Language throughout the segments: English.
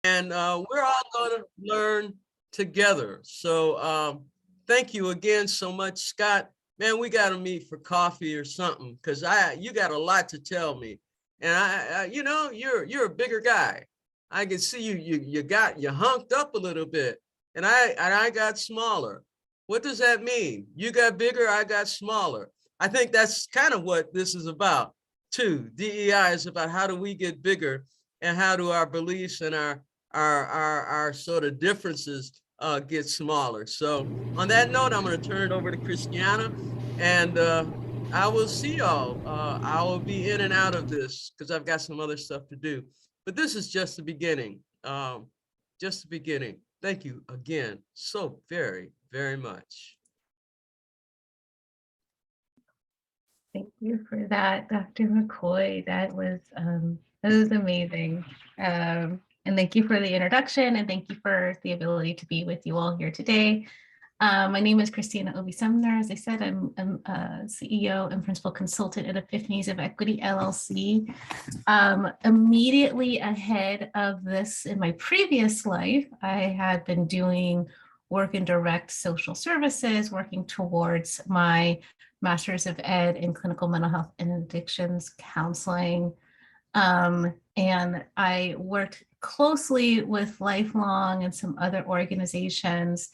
And we're all going to learn together. So thank you again so much, Scott. Man, we got to meet for coffee or something, because you got a lot to tell me. And you know, you're a bigger guy. I can see you hunked up a little bit, and I got smaller. What does that mean? You got bigger, I got smaller. I think that's kind of what this is about too. DEI is about how do we get bigger, and how do our beliefs and our sort of differences get smaller. So on that note, I'm going to turn it over to ChrisTiana, and I will see y'all. I will be in and out of this because I've got some other stuff to do. But this is just the beginning. Just the beginning. Thank you again so very, very much. Thank you for that, Dr. McCoy. That was amazing. And thank you for the introduction, and thank you for the ability to be with you all here today. My name is Christina Obi Sumner. As I said, I'm CEO and principal consultant at Epiphanies of Equity LLC. Immediately ahead of this, in my previous life, I had been doing work in direct social services, working towards my Master's of Ed in Clinical Mental Health and Addictions Counseling. And I worked closely with Lifelong and some other organizations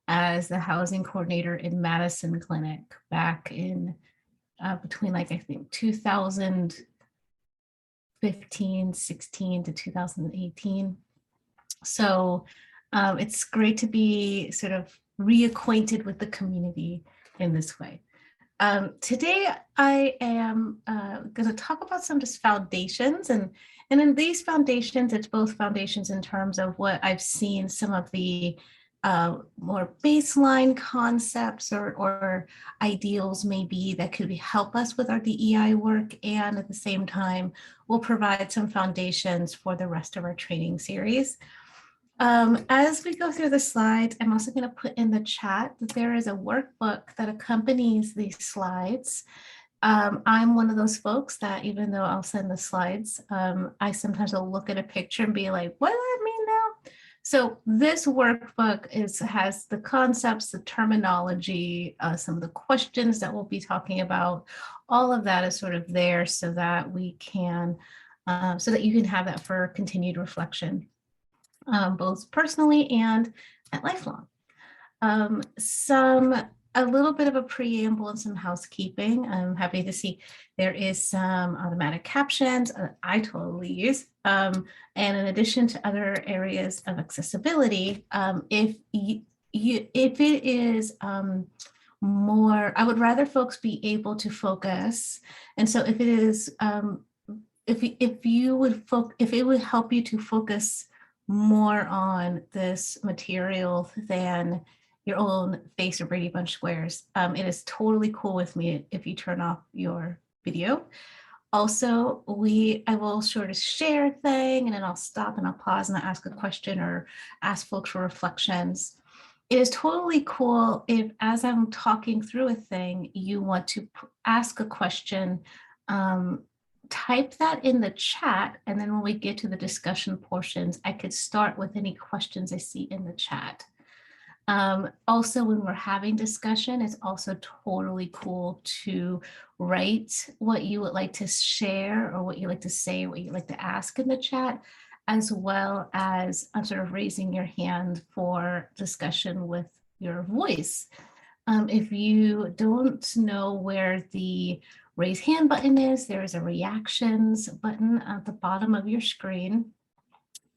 as the housing coordinator in Madison Clinic back in between, like, I think 2015, 16 to 2018. So it's great to be sort of reacquainted with the community in this way. Today, I am going to talk about some just foundations, and in these foundations, it's both foundations in terms of what I've seen some of the more baseline concepts or ideals maybe that could help us with our DEI work, and at the same time, we'll provide some foundations for the rest of our training series. As we go through the slides, I'm also going to put in the chat that there is a workbook that accompanies these slides. I'm one of those folks that, even though I'll send the slides, I sometimes will look at a picture and be like, what does that mean now? So this workbook has the concepts, the terminology, some of the questions that we'll be talking about. All of that is sort of there so that we can, so that you can have that for continued reflection. Both personally and at Lifelong. A little bit of a preamble and some housekeeping. I'm happy to see there is some automatic captions I totally use. And in addition to other areas of accessibility, if it is more, I would rather folks be able to focus. And so if it is, if it would help you to focus more on this material than your own face or Brady Bunch squares, it is totally cool with me if you turn off your video. Also, I will sort of share a thing, and then I'll stop and I'll pause and I'll ask a question or ask folks for reflections. It is totally cool if, as I'm talking through a thing, you want to ask a question, type that in the chat, and then when we get to the discussion portions, I could start with any questions I see in the chat. Also, when we're having discussion, it's also totally cool to write what you would like to share or what you like to say, what you like to ask in the chat, as well as sort of raising your hand for discussion with your voice. If you don't know where the raise hand button is, there is a reactions button at the bottom of your screen.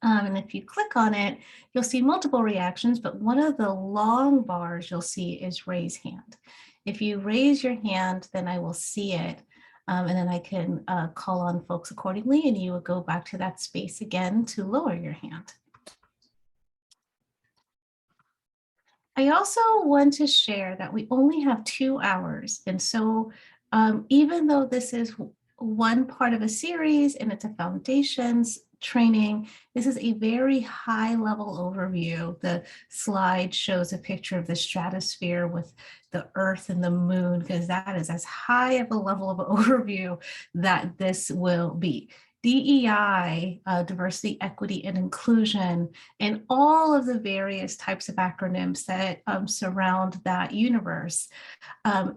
And if you click on it, you'll see multiple reactions, but one of the long bars you'll see is raise hand. If you raise your hand, then I will see it. And then I can call on folks accordingly, and you will go back to that space again to lower your hand. I also want to share that we only have 2 hours. And so even though this is one part of a series and it's a foundations training, this is a very high level overview. The slide shows a picture of the stratosphere with the Earth and the moon, because that is as high of a level of overview that this will be. DEI, diversity, equity, and inclusion, and all of the various types of acronyms that surround that universe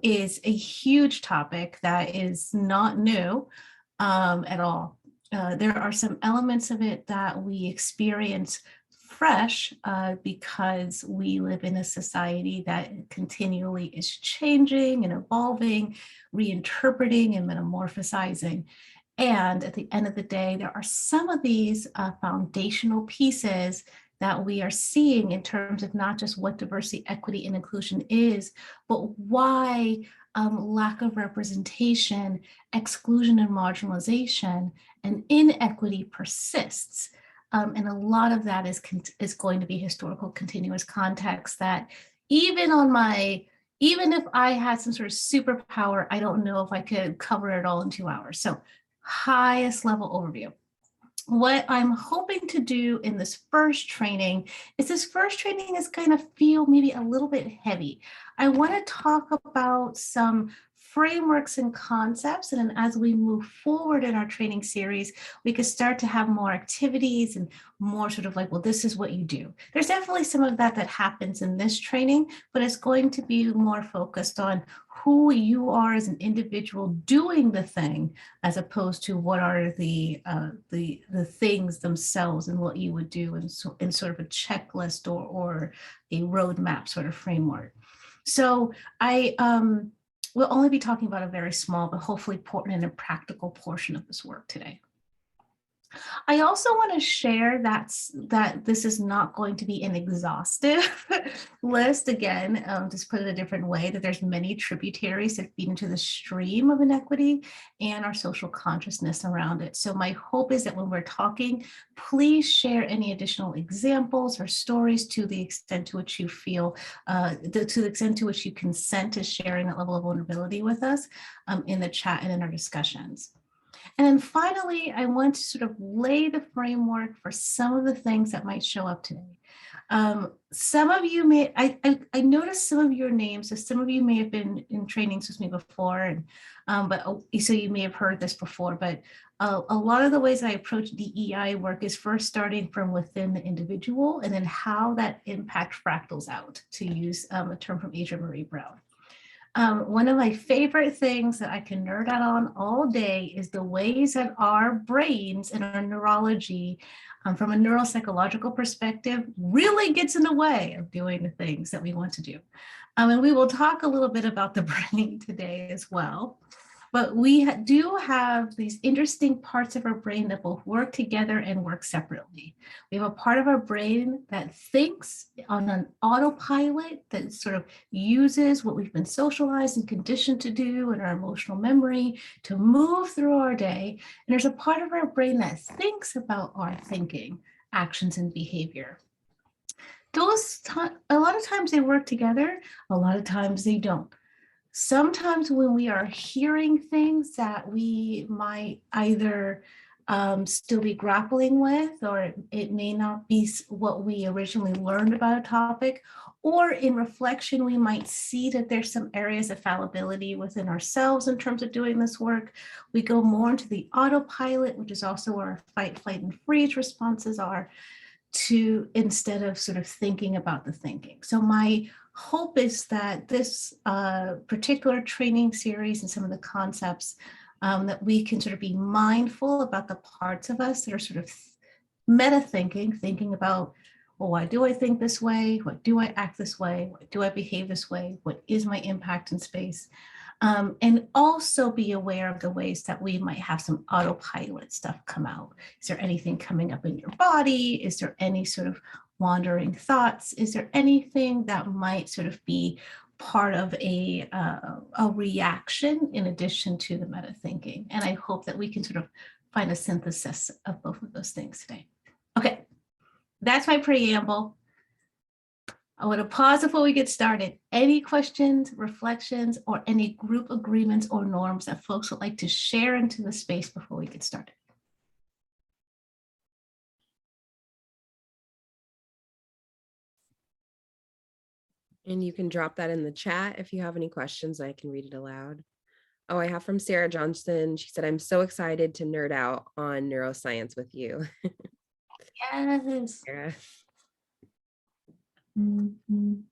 is a huge topic that is not new at all. There are some elements of it that we experience fresh because we live in a society that continually is changing and evolving, reinterpreting and metamorphosizing. And at the end of the day, there are some of these foundational pieces that we are seeing in terms of not just what diversity, equity, and inclusion is, but why lack of representation, exclusion and marginalization, and inequity persists. And a lot of that is going to be historical continuous context that even if I had some sort of superpower, I don't know if I could cover it all in 2 hours. So highest level overview. What I'm hoping to do in this first training is kind of feel maybe a little bit heavy. I want to talk about some frameworks and concepts, and then as we move forward in our training series, we could start to have more activities and more sort of like, well, this is what you do. There's definitely some of that happens in this training, but it's going to be more focused on who you are as an individual doing the thing, as opposed to what are the things themselves and what you would do in sort of a checklist or a roadmap sort of framework. So we'll only be talking about a very small, but hopefully important and practical portion of this work today. I also want to share that this is not going to be an exhaustive list. Again, just put it a different way, that there's many tributaries that feed into the stream of inequity and our social consciousness around it. So my hope is that when we're talking, please share any additional examples or stories to the extent to which you feel, to the extent to which you consent to sharing that level of vulnerability with us in the chat and in our discussions. And then finally, I want to sort of lay the framework for some of the things that might show up today. Some of you may, I noticed some of your names, so some of you may have been in trainings with me before, and so you may have heard this before, but a lot of the ways I approach DEI work is first starting from within the individual and then how that impact fractals out, to use a term from Adrienne Marie Brown. One of my favorite things that I can nerd out on all day is the ways that our brains and our neurology, from a neuropsychological perspective, really gets in the way of doing the things that we want to do. And we will talk a little bit about the brain today as well. But we do have these interesting parts of our brain that both work together and work separately. We have a part of our brain that thinks on an autopilot, that sort of uses what we've been socialized and conditioned to do in our emotional memory to move through our day. And there's a part of our brain that thinks about our thinking, actions, and behavior. A lot of times they work together, a lot of times they don't. Sometimes when we are hearing things that we might either still be grappling with, or it may not be what we originally learned about a topic, or in reflection, we might see that there's some areas of fallibility within ourselves in terms of doing this work. We go more into the autopilot, which is also where our fight, flight, and freeze responses are, instead of sort of thinking about the thinking. So my hope is that this particular training series and some of the concepts that we can sort of be mindful about the parts of us that are sort of meta thinking about, well, why do I think this way? Why do I act this way? Why do I behave this way? What is my impact in space? And also be aware of the ways that we might have some autopilot stuff come out. Is there anything coming up in your body? Is there any sort of wandering thoughts? Is there anything that might sort of be part of a reaction in addition to the meta thinking? And I hope that we can sort of find a synthesis of both of those things today. Okay, that's my preamble. I want to pause before we get started. Any questions, reflections, or any group agreements or norms that folks would like to share into the space before we get started? And you can drop that in the chat if you have any questions. I can read it aloud. Oh, I have from Sarah Johnson. She said, I'm so excited to nerd out on neuroscience with you. Yes. Sarah. Mhm.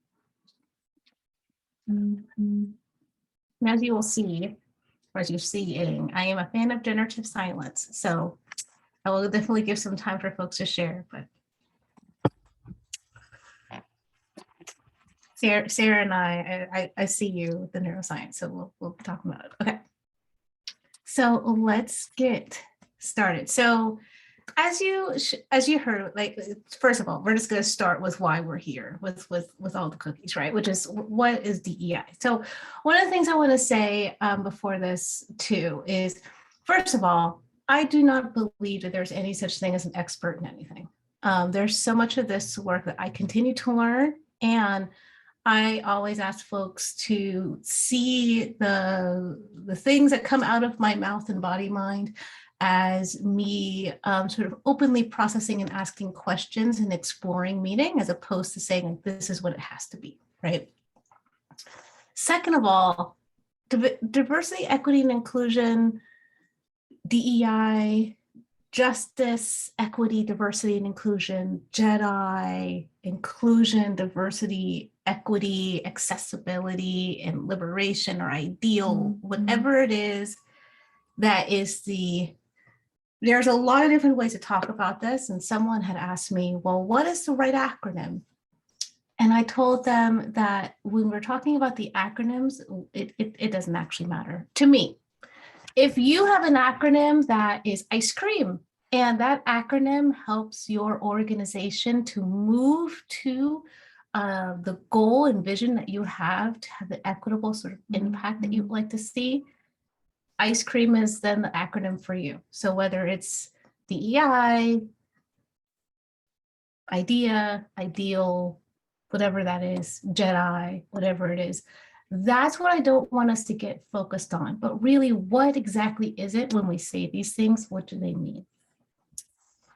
Mhm. As you will see, or as you're seeing, I am a fan of generative silence. So I will definitely give some time for folks to share, but Sarah and I see you with the neuroscience, so we'll be talking about it. Okay. So let's get started. So as you heard, like, first of all, we're just going to start with why we're here with all the cookies, right? Which is, what is DEI? So one of the things I want to say before this too is, first of all, I do not believe that there's any such thing as an expert in anything. There's so much of this work that I continue to learn, and I always ask folks to see the things that come out of my mouth and body mind as me sort of openly processing and asking questions and exploring meaning, as opposed to saying, like, this is what it has to be, right? Second of all, diversity, equity, and inclusion, DEI, justice, equity, diversity, and inclusion, JEDI, inclusion, diversity, equity, accessibility, and liberation, or ideal, whatever it is, that is there's a lot of different ways to talk about this. And someone had asked me, well, what is the right acronym? And I told them that when we're talking about the acronyms, it doesn't actually matter to me. If you have an acronym that is ice cream, and that acronym helps your organization to move to the goal and vision that you have to have the equitable sort of impact that you'd like to see, ice cream is then the acronym for you. So whether it's DEI, idea, ideal, whatever that is, JEDI, whatever it is, that's what I don't want us to get focused on. But really, what exactly is it when we say these things? What do they mean?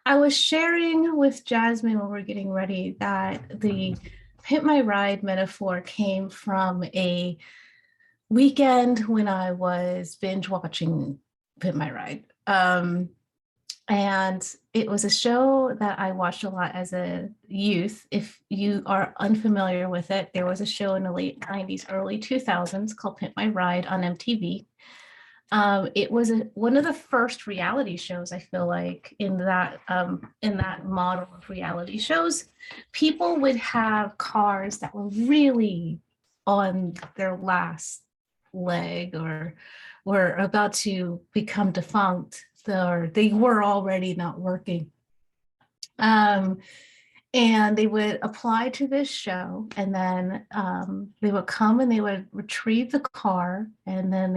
I was sharing with Jasmine when we were getting ready that the Pimp My Ride metaphor came from a weekend when I was binge watching Pimp My Ride. And it was a show that I watched a lot as a youth. If you are unfamiliar with it, there was a show in the late 90s, early 2000s called Pimp My Ride on MTV. It was one of the first reality shows, I feel like, in that model of reality shows. People would have cars that were really on their last leg, or were about to become defunct, or they were already not working. And they would apply to this show, and then they would come and they would retrieve the car, and then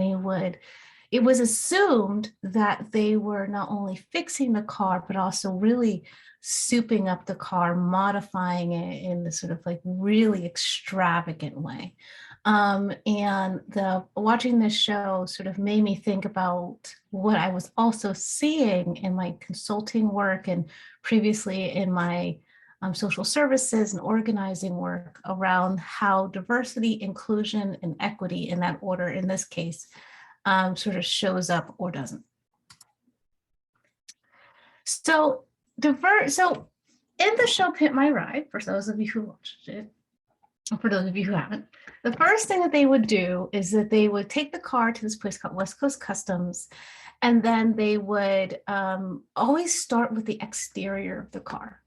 it was assumed that they were not only fixing the car, but also really souping up the car, modifying it in this sort of like really extravagant way. And watching this show sort of made me think about what I was also seeing in my consulting work and previously in my social services and organizing work around how diversity, inclusion, and equity, in that order, in this case, sort of shows up or doesn't. So in the show Pimp My Ride, for those of you who watched it, for those of you who haven't, the first thing that they would do is that they would take the car to this place called West Coast Customs, and then they would always start with the exterior of the car.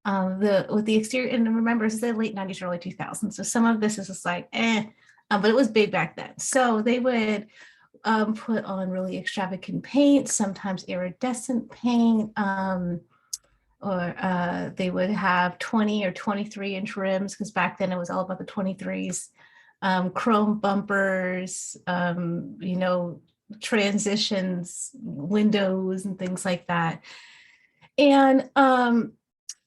With the exterior, and remember, it's the late 90s, early 2000s, so some of this is just like, but it was big back then. So they would put on really extravagant paint, sometimes iridescent paint, or they would have 20 or 23-inch rims, because back then it was all about the 23s, chrome bumpers, transitions, windows, and things like that. And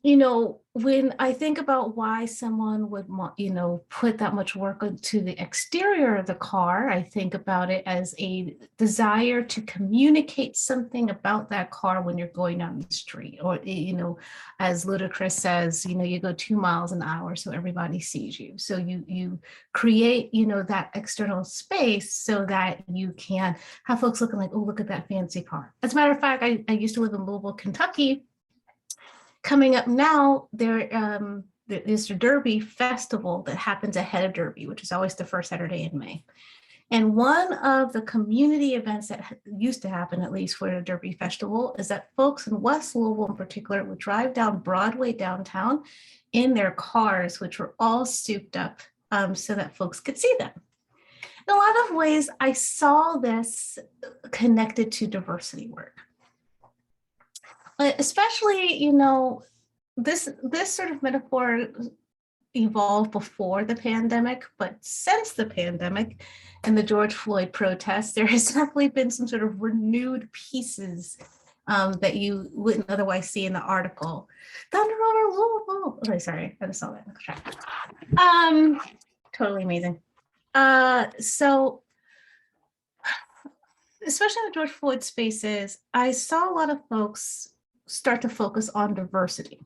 when I think about why someone would, put that much work into the exterior of the car, I think about it as a desire to communicate something about that car when you're going down the street, or, as Ludacris says, you go 2 miles an hour so everybody sees you. So you create, that external space so that you can have folks looking like, oh, look at that fancy car. As a matter of fact, I used to live in Louisville, Kentucky. Coming up now, there is a Derby festival that happens ahead of Derby, which is always the first Saturday in May. And one of the community events that used to happen, at least for the Derby Festival, is that folks in West Louisville in particular would drive down Broadway downtown in their cars, which were all souped up so that folks could see them. In a lot of ways, I saw this connected to diversity work. But especially, this sort of metaphor evolved before the pandemic, but since the pandemic and the George Floyd protests, there has definitely been some sort of renewed pieces that you wouldn't otherwise see in the article. Thunder over Louisville. Oh, sorry, I just saw that in the track. Totally amazing. So, especially in the George Floyd spaces, I saw a lot of folks start to focus on diversity.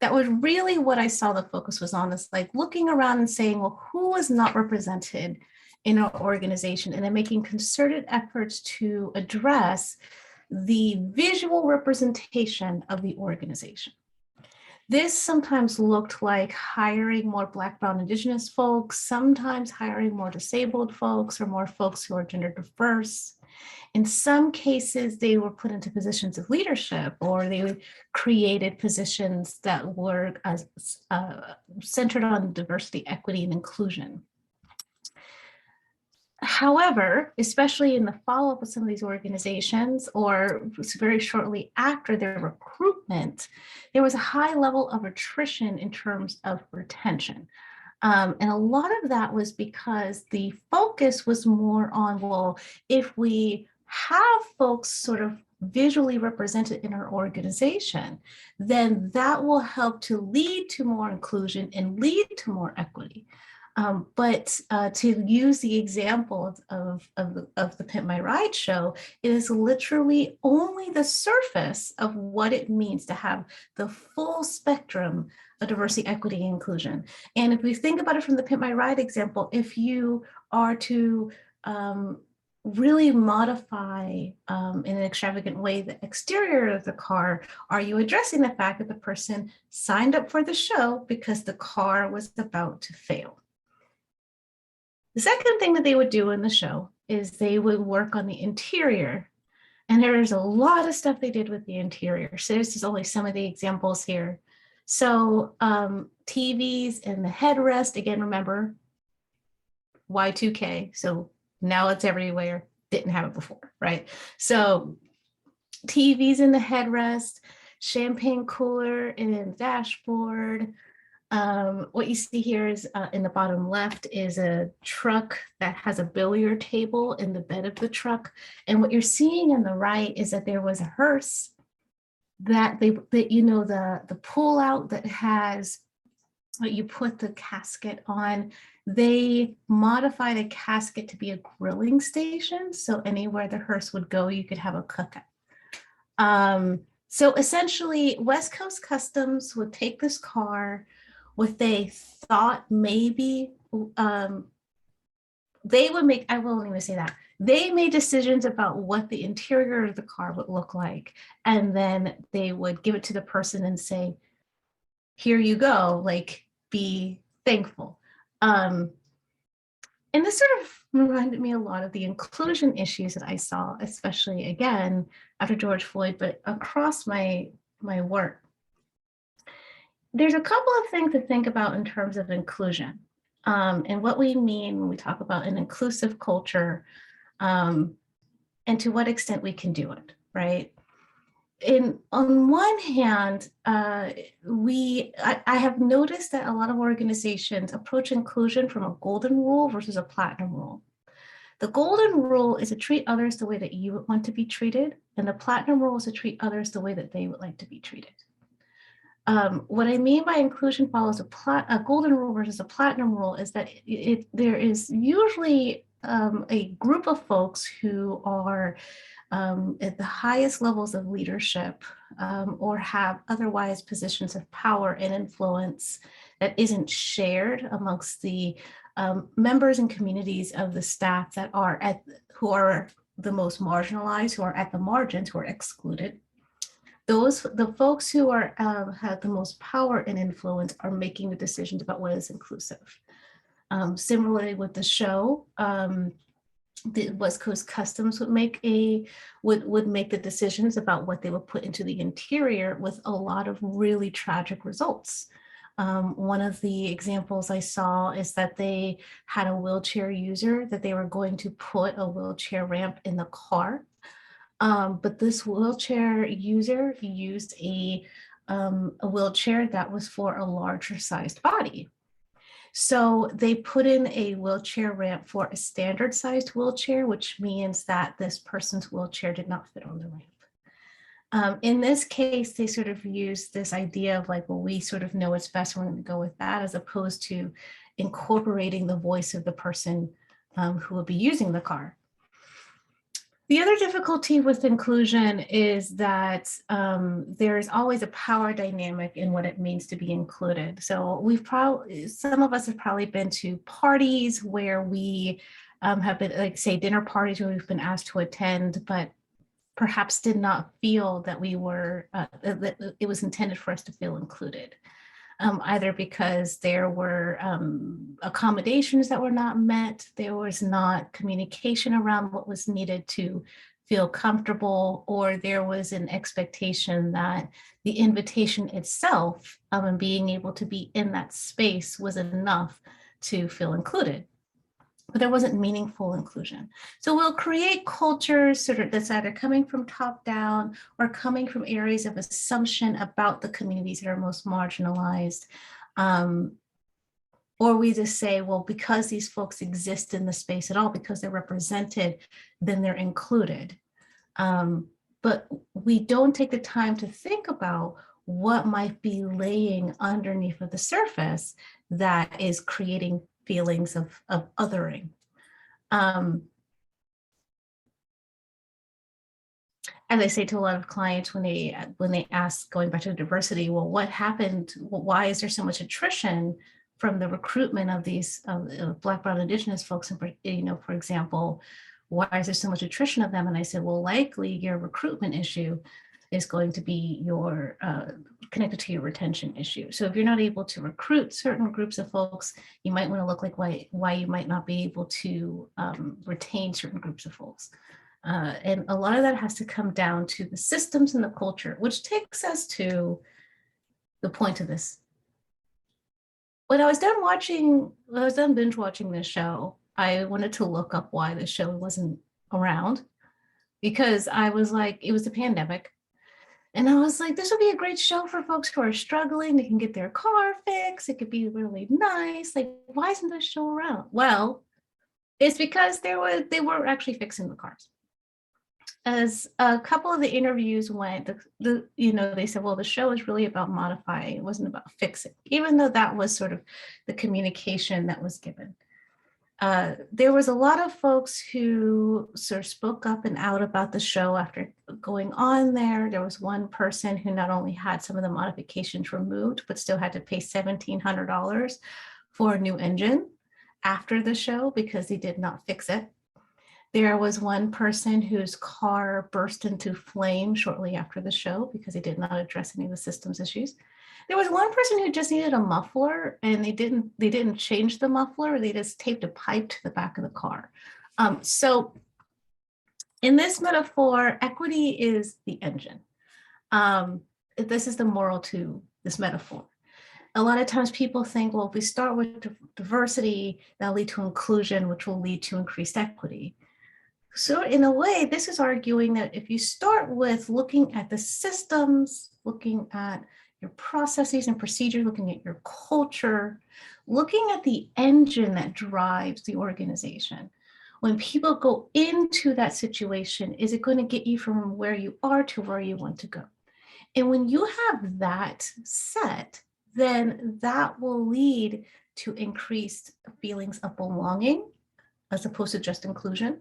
That was really what I saw the focus was on, is like looking around and saying, well, who is not represented in our organization? And then making concerted efforts to address the visual representation of the organization. This sometimes looked like hiring more Black, Brown, Indigenous folks, sometimes hiring more disabled folks or more folks who are gender diverse. In some cases, they were put into positions of leadership, or they created positions that were centered on diversity, equity, and inclusion. However, especially in the follow-up of some of these organizations, or very shortly after their recruitment, there was a high level of attrition in terms of retention. And a lot of that was because the focus was more on, well, if we have folks sort of visually represented in our organization, then that will help to lead to more inclusion and lead to more equity. But to use the example of the Pimp My Ride show, it is literally only the surface of what it means to have the full spectrum of diversity, equity, and inclusion. And if we think about it from the Pimp My Ride example, if you are to really modify in an extravagant way the exterior of the car, are you addressing the fact that the person signed up for the show because the car was about to fail? The second thing that they would do in the show is they would work on the interior. And there's a lot of stuff they did with the interior. So this is only some of the examples here. So TVs in the headrest, again, remember, Y2K. So now it's everywhere, didn't have it before, right? So TVs in the headrest, champagne cooler in the dashboard. What you see here is in the bottom left is a truck that has a billiard table in the bed of the truck. And what you're seeing on the right is that there was a hearse that the pull out that has what you put the casket on. They modified a casket to be a grilling station. So anywhere the hearse would go, you could have a cookout. So essentially, West Coast Customs would take this car, what they thought maybe they would make, I won't even say that. They made decisions about what the interior of the car would look like. And then they would give it to the person and say, here you go, like, be thankful. And this sort of reminded me a lot of the inclusion issues that I saw, especially again, after George Floyd, but across my work. There's a couple of things to think about in terms of inclusion and what we mean when we talk about an inclusive culture and to what extent we can do it, right? On one hand, I have noticed that a lot of organizations approach inclusion from a golden rule versus a platinum rule. The golden rule is to treat others the way that you would want to be treated, and the platinum rule is to treat others the way that they would like to be treated. What I mean by inclusion follows a golden rule versus a platinum rule is that there is usually a group of folks who are at the highest levels of leadership or have otherwise positions of power and influence that isn't shared amongst the members and communities of the staff that are who are the most marginalized, who are at the margins, who are excluded. The folks who are have the most power and influence are making the decisions about what is inclusive. Similarly with the show, the West Coast Customs would make the decisions about what they would put into the interior, with a lot of really tragic results. One of the examples I saw is that they had a wheelchair user that they were going to put a wheelchair ramp in the car. But this wheelchair user used a wheelchair that was for a larger sized body. So they put in a wheelchair ramp for a standard sized wheelchair, which means that this person's wheelchair did not fit on the ramp. In this case, they sort of used this idea of like, well, we sort of know what's best, we're going to go with that, as opposed to incorporating the voice of the person who will be using the car. The other difficulty with inclusion is that there's always a power dynamic in what it means to be included. So some of us have probably been to parties where we have been, like say dinner parties where we've been asked to attend, but perhaps did not feel that that it was intended for us to feel included. Either because there were accommodations that were not met, there was not communication around what was needed to feel comfortable, or there was an expectation that the invitation itself and being able to be in that space was enough to feel included. But there wasn't meaningful inclusion. So we'll create cultures sort of that's either coming from top down or coming from areas of assumption about the communities that are most marginalized. Or we just say, well, because these folks exist in the space at all, because they're represented, then they're included. But we don't take the time to think about what might be laying underneath of the surface that is creating feelings of othering. As I say to a lot of clients when they ask, going back to diversity, well, what happened? Why is there so much attrition from the recruitment of these Black, Brown, Indigenous folks? And for example, why is there so much attrition of them? And I said, well, likely your recruitment issue is going to be your connected to your retention issue. So if you're not able to recruit certain groups of folks, you might want to look like why you might not be able to retain certain groups of folks. And a lot of that has to come down to the systems and the culture, which takes us to the point of this. When I was done binge watching this show, I wanted to look up why the show wasn't around, because I was like, it was a pandemic. And I was like, this would be a great show for folks who are struggling. They can get their car fixed. It could be really nice. Like, why isn't this show around? Well, it's because they were actually fixing the cars. As a couple of the interviews went, they said, well, the show is really about modifying. It wasn't about fixing, even though that was sort of the communication that was given. There was a lot of folks who sort of spoke up and out about the show after going on there. There was one person who not only had some of the modifications removed, but still had to pay $1,700 for a new engine after the show because he did not fix it. There was one person whose car burst into flame shortly after the show because they did not address any of the systems issues. There was one person who just needed a muffler, and they didn't change the muffler. They just taped a pipe to the back of the car. So in this metaphor, equity is the engine. This is the moral to this metaphor. A lot of times people think, well, if we start with diversity, that'll lead to inclusion, which will lead to increased equity. So in a way, this is arguing that if you start with looking at the systems, looking at your processes and procedures, looking at your culture, looking at the engine that drives the organization. When people go into that situation, is it going to get you from where you are to where you want to go? And when you have that set, then that will lead to increased feelings of belonging as opposed to just inclusion.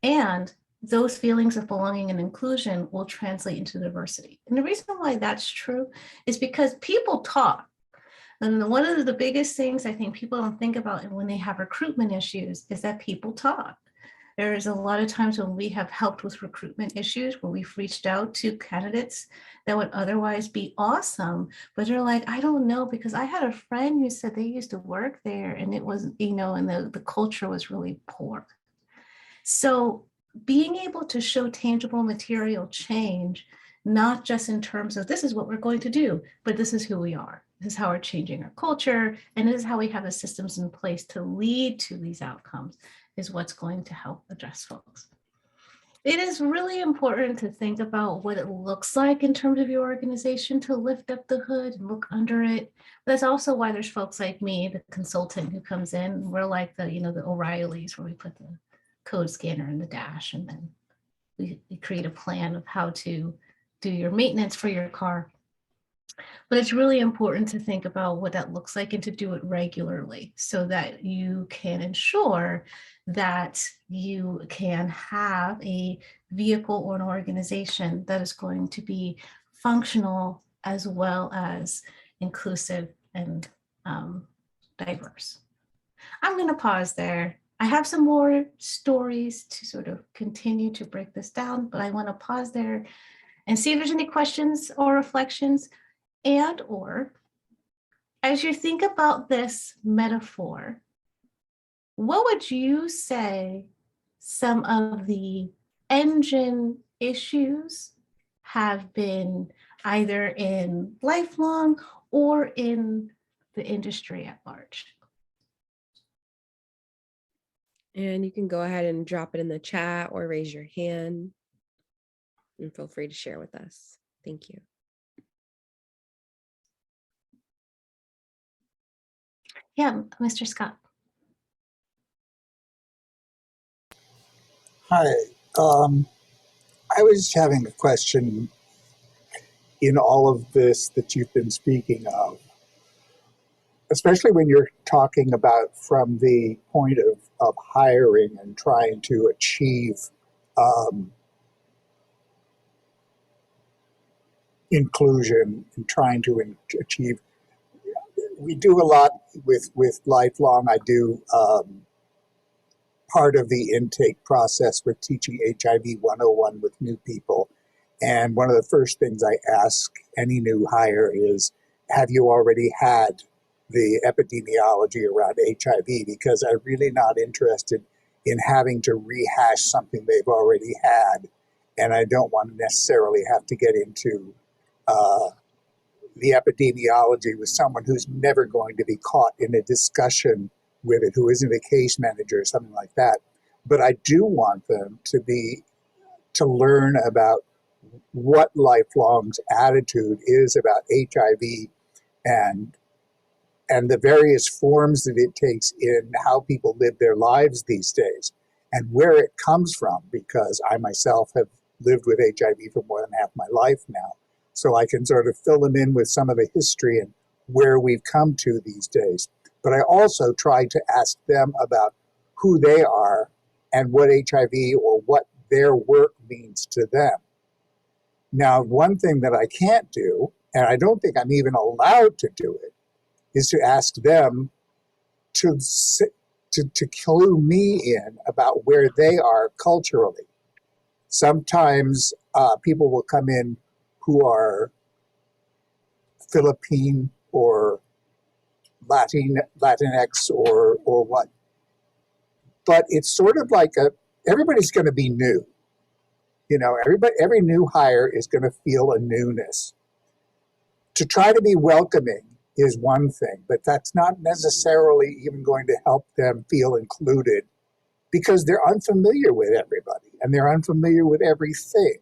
And those feelings of belonging and inclusion will translate into diversity. And the reason why that's true is because people talk. And one of the biggest things I think people don't think about when they have recruitment issues is that people talk. There's a lot of times when we have helped with recruitment issues where we've reached out to candidates that would otherwise be awesome, but they're like, I don't know, because I had a friend who said they used to work there and it was, and the culture was really poor. So being able to show tangible material change, not just in terms of this is what we're going to do, but this is who we are. This is how we're changing our culture. And this is how we have the systems in place to lead to these outcomes is what's going to help address folks. It is really important to think about what it looks like in terms of your organization to lift up the hood and look under it. That's also why there's folks like me, the consultant who comes in. We're like the O'Reillys where we put the code scanner in the dash and then we create a plan of how to do your maintenance for your car. But it's really important to think about what that looks like and to do it regularly so that you can ensure that you can have a vehicle or an organization that is going to be functional as well as inclusive and diverse. I'm going to pause there. I have some more stories to sort of continue to break this down, but I want to pause there and see if there's any questions or reflections. And or as you think about this metaphor, what would you say some of the engine issues have been either in lifelong or in the industry at large? And you can go ahead and drop it in the chat or raise your hand and feel free to share with us. Thank you. Yeah, Mr. Scott. Hi. I was having a question in all of this that you've been speaking of, especially when you're talking about from the point of hiring and trying to achieve inclusion and trying to achieve. We do a lot with Lifelong. I do part of the intake process with teaching HIV 101 with new people. And one of the first things I ask any new hire is, have you already had the epidemiology around HIV? Because I'm really not interested in having to rehash something they've already had. And I don't want to necessarily have to get into the epidemiology with someone who's never going to be caught in a discussion with it, who isn't a case manager or something like that. But I do want them to learn about what Lifelong's attitude is about HIV and the various forms that it takes in how people live their lives these days and where it comes from, because I myself have lived with HIV for more than half my life now. So I can sort of fill them in with some of the history and where we've come to these days. But I also try to ask them about who they are and what HIV or what their work means to them. Now, one thing that I can't do, and I don't think I'm even allowed to do it, is to ask them to clue me in about where they are culturally. Sometimes people will come in who are Philippine or Latinx or what. But it's sort of like everybody's going to be new. You know, every new hire is going to feel a newness. To try to be welcoming is one thing, but that's not necessarily even going to help them feel included because they're unfamiliar with everybody and they're unfamiliar with everything.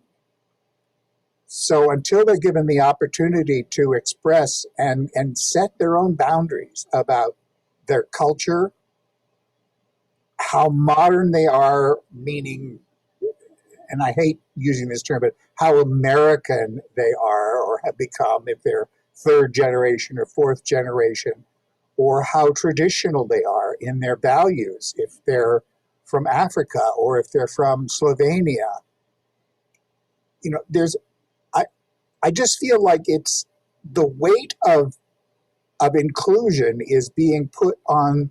So until they're given the opportunity to express and set their own boundaries about their culture, how modern they are, meaning, and I hate using this term, but how American they are have become, if they're third generation or fourth generation, or how traditional they are in their values, if they're from Africa or if they're from Slovenia. You know, I just feel like it's the weight of inclusion is being put on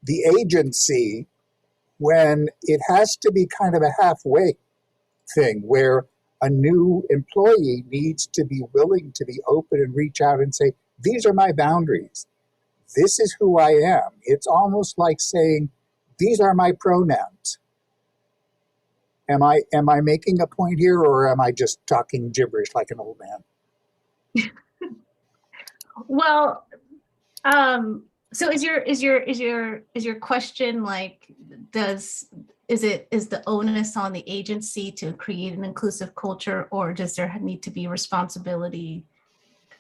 the agency when it has to be kind of a halfway thing where a new employee needs to be willing to be open and reach out and say, these are my boundaries. This is who I am. It's almost like saying, these are my pronouns. Am I making a point here, or am I just talking gibberish like an old man? Well, so is your question like, is the onus on the agency to create an inclusive culture, or does there need to be responsibility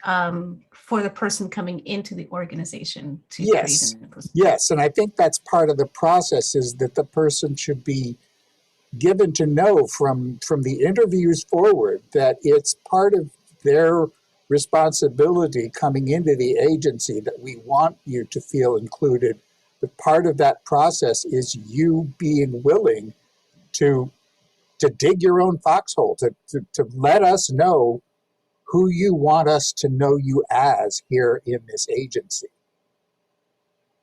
for the person coming into the organization to create an inclusive? Yes, and I think that's part of the process, is that the person should be given to know from the interviews forward that it's part of their responsibility coming into the agency that we want you to feel included. But part of that process is you being willing to dig your own foxhole, to let us know who you want us to know you as here in this agency.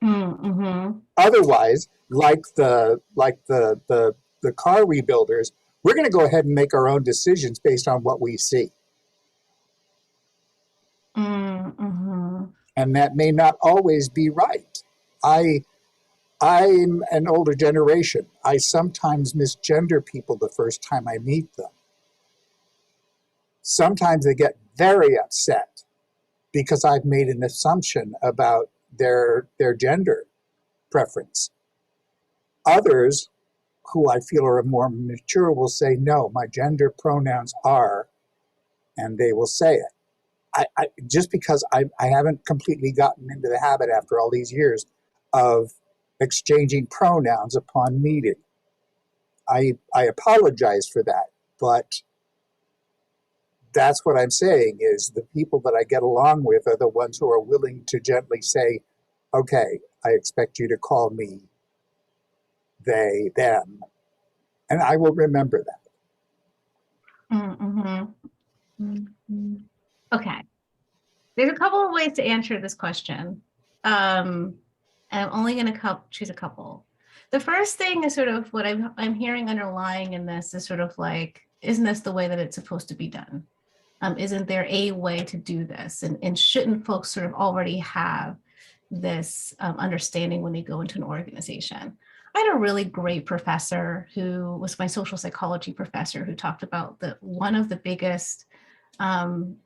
Mm-hmm. Otherwise, like the car rebuilders, we're going to go ahead and make our own decisions based on what we see. Mm-hmm. And that may not always be right. I'm an older generation. I sometimes misgender people the first time I meet them. Sometimes they get very upset because I've made an assumption about their gender preference. Others who I feel are more mature will say, no, my gender pronouns are, and they will say it. I just because I haven't completely gotten into the habit after all these years of exchanging pronouns upon meeting. I apologize for that, but that's what I'm saying, is the people that I get along with are the ones who are willing to gently say, okay, I expect you to call me they, them, and I will remember that. Mm-hmm. Mm-hmm. Okay. There's a couple of ways to answer this question. And I'm only going to choose a couple. The first thing is sort of what I'm hearing underlying in this is sort of like, isn't this the way that it's supposed to be done? Isn't there a way to do this? And shouldn't folks sort of already have this understanding when they go into an organization? I had a really great professor who was my social psychology professor, who talked about that one of the biggest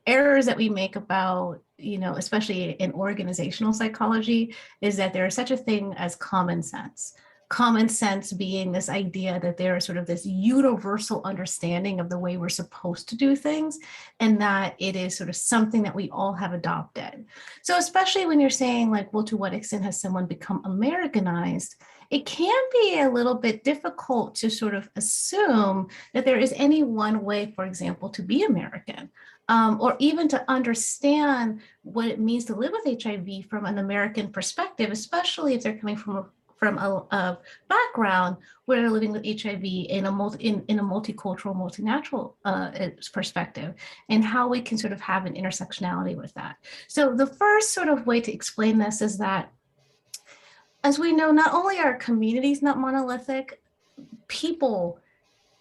errors that we make about, especially in organizational psychology, is that there is such a thing as common sense. Common sense being this idea that there is sort of this universal understanding of the way we're supposed to do things, and that it is sort of something that we all have adopted. So especially when you're saying like, well, to what extent has someone become Americanized? It can be a little bit difficult to sort of assume that there is any one way, for example, to be American, or even to understand what it means to live with HIV from an American perspective, especially if they're coming from a background where they're living with HIV in a multicultural, multinational perspective, and how we can sort of have an intersectionality with that. So the first sort of way to explain this is that, as we know, not only are communities not monolithic, people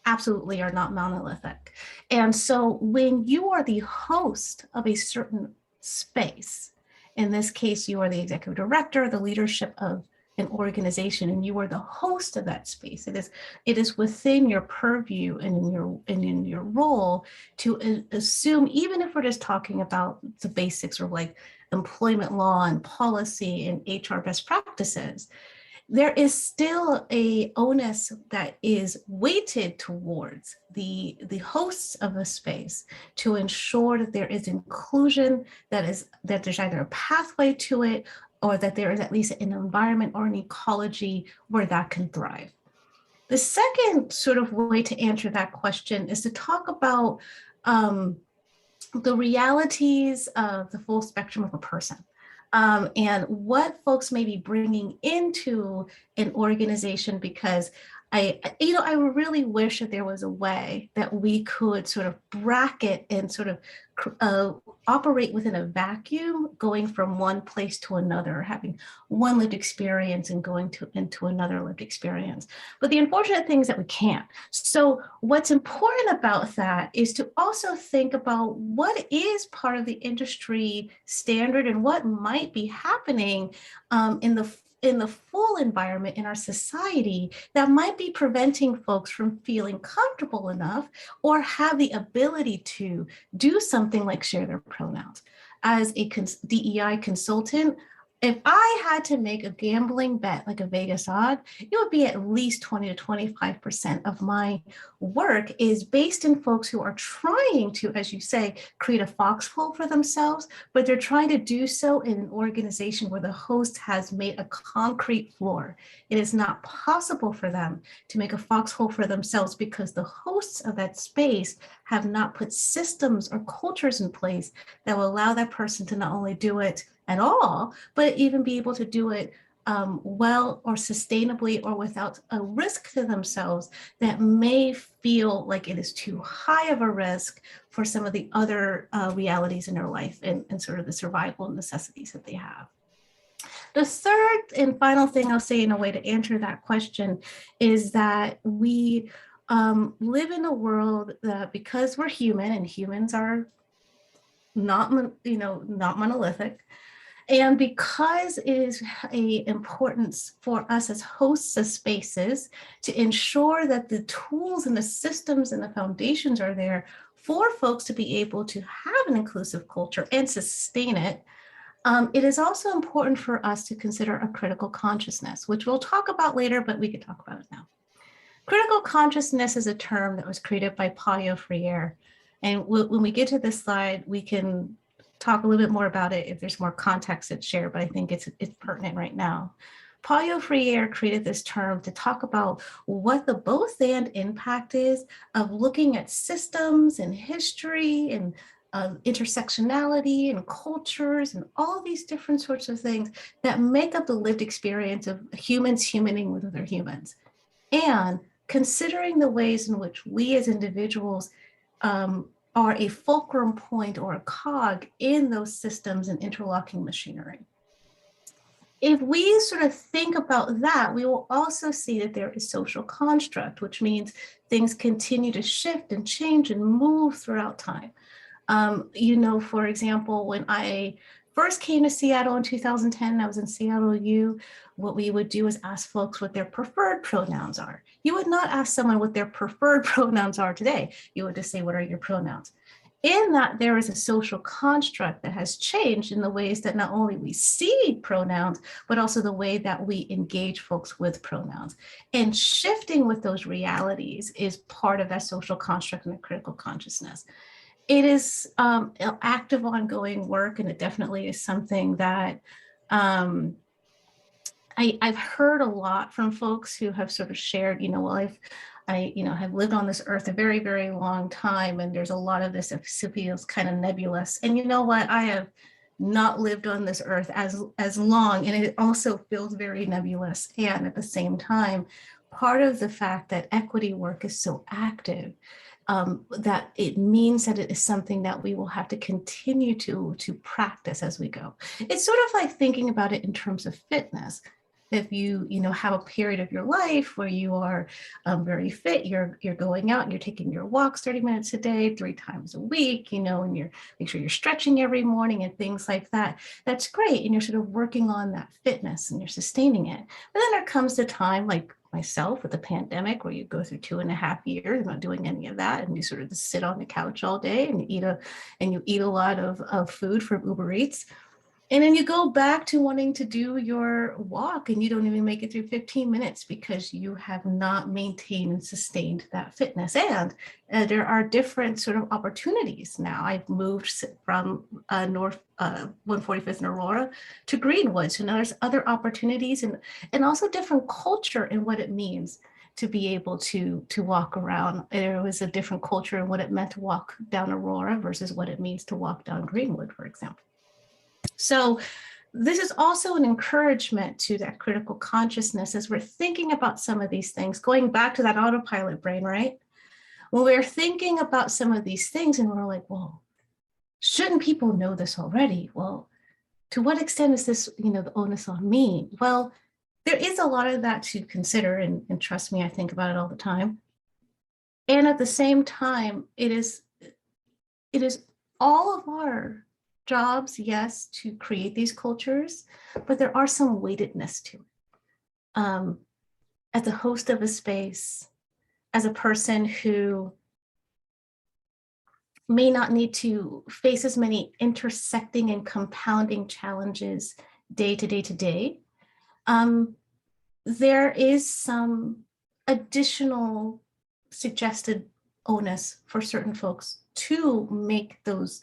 absolutely are not monolithic. And so when you are the host of a certain space, in this case, you are the executive director, the leadership of an organization, and you are the host of that space. It is within your purview and in your role to assume, even if we're just talking about the basics of like employment law and policy and HR best practices, there is still a onus that is weighted towards the hosts of the space to ensure that there is inclusion, that there's either a pathway to it, or that there is at least an environment or an ecology where that can thrive. The second sort of way to answer that question is to talk about the realities of the full spectrum of a person. And what folks may be bringing into an organization, because I really wish that there was a way that we could sort of bracket and sort of operate within a vacuum, going from one place to another, having one lived experience and going into another lived experience. But the unfortunate thing is that we can't. So what's important about that is to also think about what is part of the industry standard and what might be happening in the full environment in our society that might be preventing folks from feeling comfortable enough or have the ability to do something like share their pronouns. As a DEI consultant, if I had to make a gambling bet, like a Vegas odd, it would be at least 20 to 25% of my work is based in folks who are trying to, as you say, create a foxhole for themselves, but they're trying to do so in an organization where the host has made a concrete floor. It is not possible for them to make a foxhole for themselves because the hosts of that space have not put systems or cultures in place that will allow that person to not only do it at all, but even be able to do it well or sustainably or without a risk to themselves that may feel like it is too high of a risk for some of the other realities in their life and sort of the survival necessities that they have. The third and final thing I'll say in a way to answer that question is that we live in a world that, because we're human and humans are not monolithic, and because it is a importance for us as hosts of spaces to ensure that the tools and the systems and the foundations are there for folks to be able to have an inclusive culture and sustain it, it is also important for us to consider a critical consciousness, which we'll talk about later, but we could talk about it now. Critical consciousness is a term that was created by Paulo Freire. And when we get to this slide, we can talk a little bit more about it if there's more context that's shared, but I think it's pertinent right now. Paulo Freire created this term to talk about what the both and impact is of looking at systems and history and intersectionality and cultures and all these different sorts of things that make up the lived experience of humans humaning with other humans. And considering the ways in which we as individuals are a fulcrum point or a cog in those systems and interlocking machinery. If we sort of think about that, we will also see that there is social construct, which means things continue to shift and change and move throughout time. For example, when I first came to Seattle in 2010, I was in Seattle U, what we would do is ask folks what their preferred pronouns are. You would not ask someone what their preferred pronouns are today. You would just say, what are your pronouns? In that, there is a social construct that has changed in the ways that not only we see pronouns, but also the way that we engage folks with pronouns. And shifting with those realities is part of that social construct and the critical consciousness. It is active, ongoing work, and it definitely is something that I've heard a lot from folks who have sort of shared, I have lived on this earth a very, very long time, and there's a lot of this that feels kind of nebulous. And you know what? I have not lived on this earth as long, and it also feels very nebulous. And at the same time, part of the fact that equity work is so active, that it means that it is something that we will have to continue to practice as we go. It's sort of like thinking about it in terms of fitness. If you have a period of your life where you are very fit, you're going out and you're taking your walks 30 minutes a day, 3 times a week, and make sure you're stretching every morning and things like that. That's great. And you're sort of working on that fitness and you're sustaining it. But then there comes the time, like myself with the pandemic, where you go through 2.5 years not doing any of that, and you sort of just sit on the couch all day and you eat a lot of food from Uber Eats. And then you go back to wanting to do your walk and you don't even make it through 15 minutes because you have not maintained and sustained that fitness. And there are different sort of opportunities now. I've moved from North 145th and Aurora to Greenwood. So now there's other opportunities and also different culture in what it means. to be able to walk around. There was a different culture in what it meant to walk down Aurora versus what it means to walk down Greenwood, for example. So this is also an encouragement to that critical consciousness as we're thinking about some of these things, going back to that autopilot brain, right? When we're thinking about some of these things and we're like, well, shouldn't people know this already? Well, to what extent is this, the onus on me? Well, there is a lot of that to consider, and trust me, I think about it all the time. And at the same time, it is all of our jobs, yes, to create these cultures, but there are some weightedness to it. As a host of a space, as a person who may not need to face as many intersecting and compounding challenges day to day to day, there is some additional suggested onus for certain folks to make those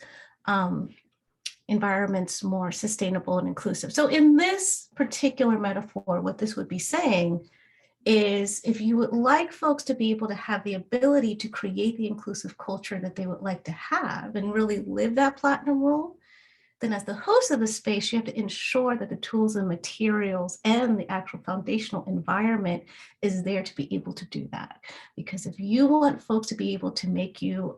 environments more sustainable and inclusive. So in this particular metaphor, what this would be saying is, if you would like folks to be able to have the ability to create the inclusive culture that they would like to have and really live that platinum rule, then as the host of the space, you have to ensure that the tools and materials and the actual foundational environment is there to be able to do that. Because if you want folks to be able to make you,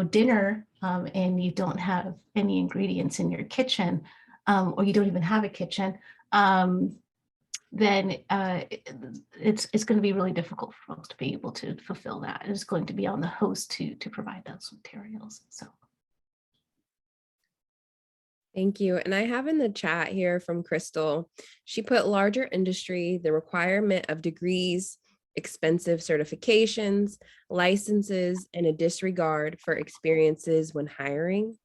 dinner and you don't have any ingredients in your kitchen, or you don't even have a kitchen, then it's going to be really difficult for folks to be able to fulfill that. It's going to be on the host to provide those materials. So. Thank you. And I have in the chat here from Crystal, she put larger industry, the requirement of degrees, expensive certifications, licenses, and a disregard for experiences when hiring.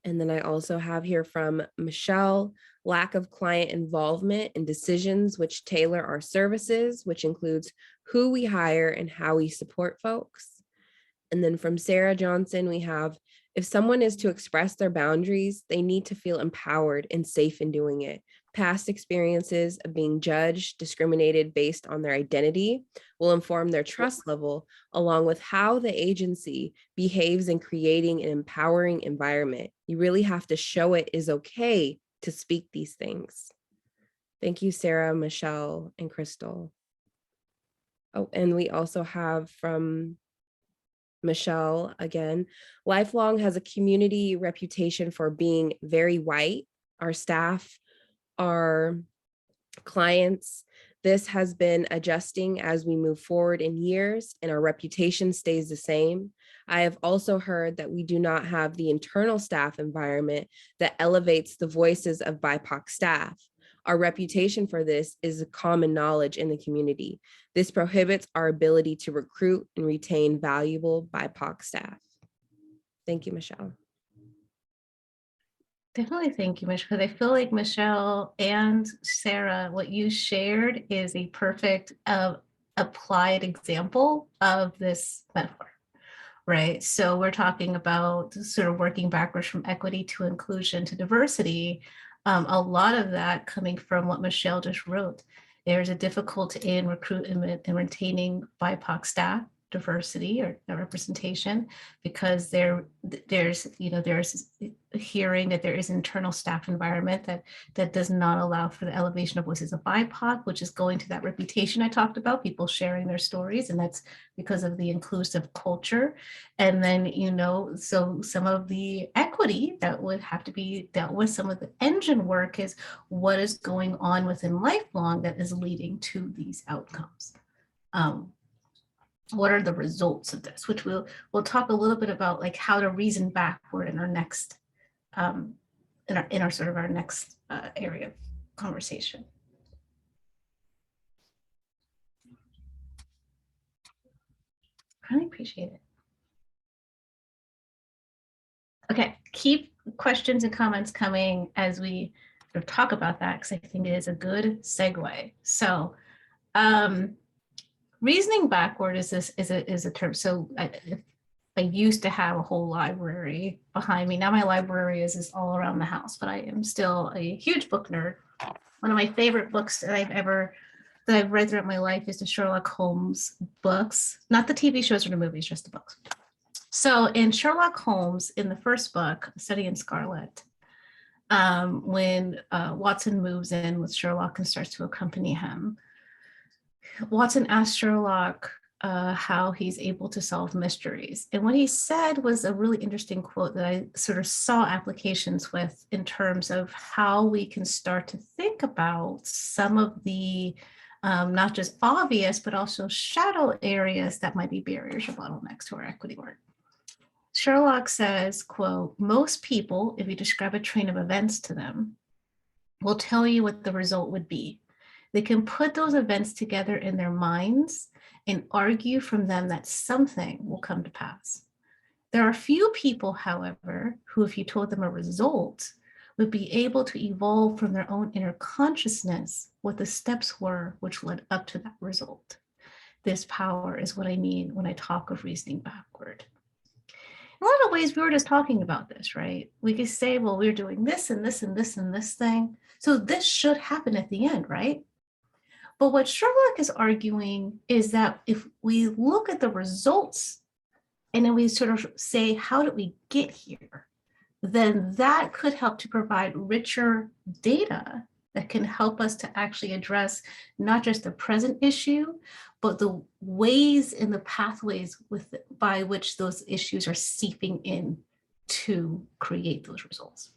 And then I also have here from Michelle, lack of client involvement in decisions which tailor our services, which includes who we hire and how we support folks. And then from Sarah Johnson, we have, if someone is to express their boundaries, they need to feel empowered and safe in doing it. Past experiences of being judged, discriminated based on their identity will inform their trust level, along with how the agency behaves in creating an empowering environment. You really have to show it is okay to speak these things. Thank you, Sarah, Michelle, and Crystal. Oh, and we also have from Michelle again, Lifelong has a community reputation for being very white. Our staff, our clients, this has been adjusting as we move forward in years, and our reputation stays the same. I have also heard that we do not have the internal staff environment that elevates the voices of BIPOC staff. Our reputation for this is a common knowledge in the community. This prohibits our ability to recruit and retain valuable BIPOC staff. Thank you, Michelle. Definitely thank you, Michelle, because I feel like Michelle and Sarah, what you shared is a perfect applied example of this metaphor, right? So we're talking about sort of working backwards from equity to inclusion to diversity. A lot of that coming from what Michelle just wrote. There's a difficulty in recruitment and retaining BIPOC staff diversity or representation, because there's hearing that there is internal staff environment that does not allow for the elevation of voices of BIPOC, which is going to that reputation I talked about, people sharing their stories, and that's because of the inclusive culture. And then, so some of the equity that would have to be dealt with, some of the engine work is what is going on within Lifelong that is leading to these outcomes. What are the results of this, which we'll talk a little bit about, like how to reason backward in our next in our sort of our next area of conversation. Really appreciate it. Okay, keep questions and comments coming as we sort of talk about that, because I think it is a good segue. So reasoning backward is a term. So I used to have a whole library behind me. Now my library is all around the house, but I am still a huge book nerd. One of my favorite books that I've ever that I've read throughout my life is the Sherlock Holmes books, not the TV shows or the movies, just the books. So in Sherlock Holmes, in the first book, Study in Scarlet, when Watson moves in with Sherlock and starts to accompany him, Watson asks Sherlock how he's able to solve mysteries. And what he said was a really interesting quote that I sort of saw applications with in terms of how we can start to think about some of the not just obvious, but also shadow areas that might be barriers or bottlenecks to our equity work. Sherlock says, quote, most people, if you describe a train of events to them, will tell you what the result would be. They can put those events together in their minds and argue from them that something will come to pass. There are few people, however, who, if you told them a result, would be able to evolve from their own inner consciousness what the steps were which led up to that result. This power is what I mean when I talk of reasoning backward. In a lot of ways, we were just talking about this, right? We could say, well, we're doing this and this and this and this thing. So this should happen at the end, right? But what Sherlock is arguing is that if we look at the results and then we sort of say, how did we get here? Then that could help to provide richer data that can help us to actually address not just the present issue, but the ways and the pathways by which those issues are seeping in to create those results.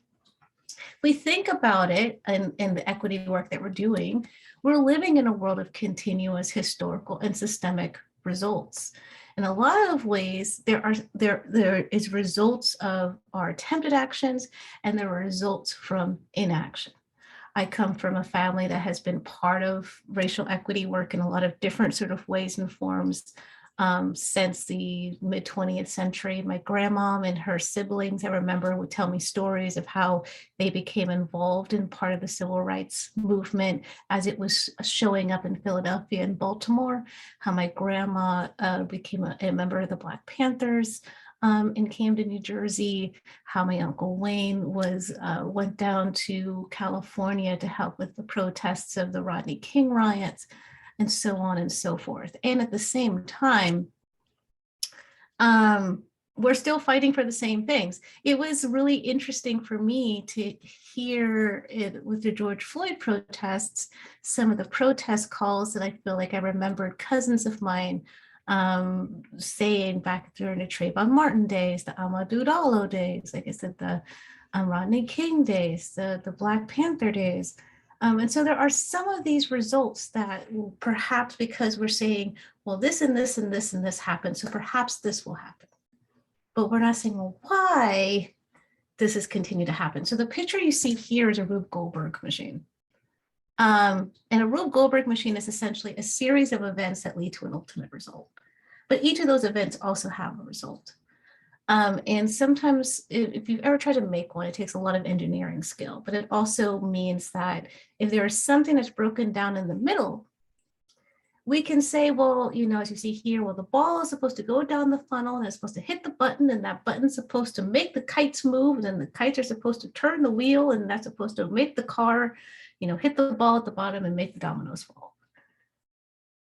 If we think about it and the equity work that we're doing, we're living in a world of continuous historical and systemic results. In a lot of ways, there is results of our attempted actions, and there are results from inaction. I come from a family that has been part of racial equity work in a lot of different sort of ways and forms since the mid-20th century. My grandma and her siblings, I remember, would tell me stories of how they became involved in part of the civil rights movement as it was showing up in Philadelphia and Baltimore, how my grandma became a member of the Black Panthers in Camden, New Jersey, how my Uncle Wayne went down to California to help with the protests of the Rodney King riots, and so on and so forth. And at the same time, we're still fighting for the same things. It was really interesting for me to hear it with the George Floyd protests, some of the protest calls that I feel like I remembered cousins of mine saying back during the Trayvon Martin days, the Amadou Diallo days, like I said, the Rodney King days, the Black Panther days. And so there are some of these results that perhaps because we're saying, well, this and this and this and this happened, so perhaps this will happen. But we're not saying, well, why does this continue to happen? So the picture you see here is a Rube Goldberg machine. And a Rube Goldberg machine is essentially a series of events that lead to an ultimate result. But each of those events also have a result. And sometimes if you've ever tried to make one, it takes a lot of engineering skill, but it also means that if there is something that's broken down in the middle, we can say, well, you know, as you see here, well, the ball is supposed to go down the funnel and it's supposed to hit the button, and that button's supposed to make the kites move, and then the kites are supposed to turn the wheel, and that's supposed to make the car, you know, hit the ball at the bottom and make the dominoes fall.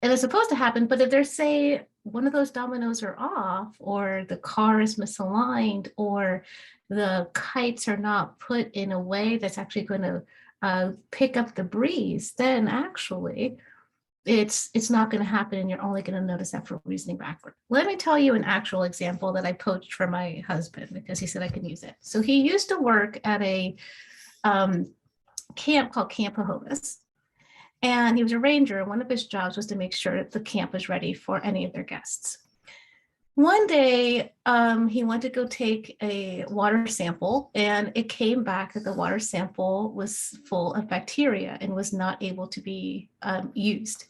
And it's supposed to happen, but if there's, say, one of those dominoes are off, or the car is misaligned, or the kites are not put in a way that's actually going to pick up the breeze, then actually it's not going to happen, and you're only going to notice that for reasoning backward. Let me tell you an actual example that I poached from my husband because he said I can use it. So he used to work at a camp called Camp Ahovis. And he was a ranger, and one of his jobs was to make sure that the camp was ready for any of their guests. One day, he went to go take a water sample, and it came back that the water sample was full of bacteria and was not able to be used.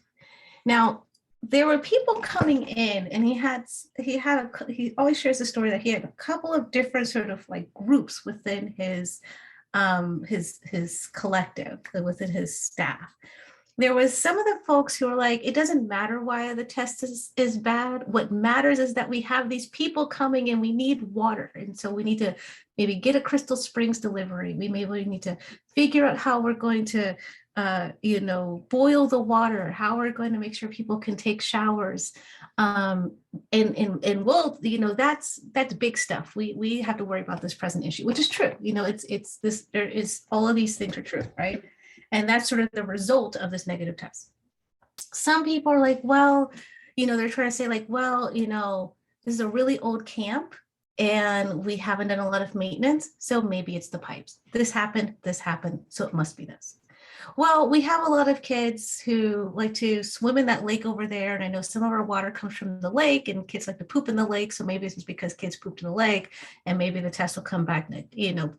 Now, there were people coming in, and he always shares the story that he had a couple of different sort of like groups within his collective, within his staff. There was some of the folks who were like, it doesn't matter why the test is bad. What matters is that we have these people coming and we need water. And so we need to maybe get a Crystal Springs delivery. We maybe need to figure out how we're going to boil the water? How are we going to make sure people can take showers? And we'll, that's big stuff. We have to worry about this present issue, which is true. It's this, there is, all of these things are true, right? And that's sort of the result of this negative test. Some people are like, well, they're trying to say like, well, this is a really old camp and we haven't done a lot of maintenance. So maybe it's the pipes. This happened, so it must be this. Well, we have a lot of kids who like to swim in that lake over there. And I know some of our water comes from the lake and kids like to poop in the lake. So maybe this is because kids pooped in the lake and maybe the test will come back,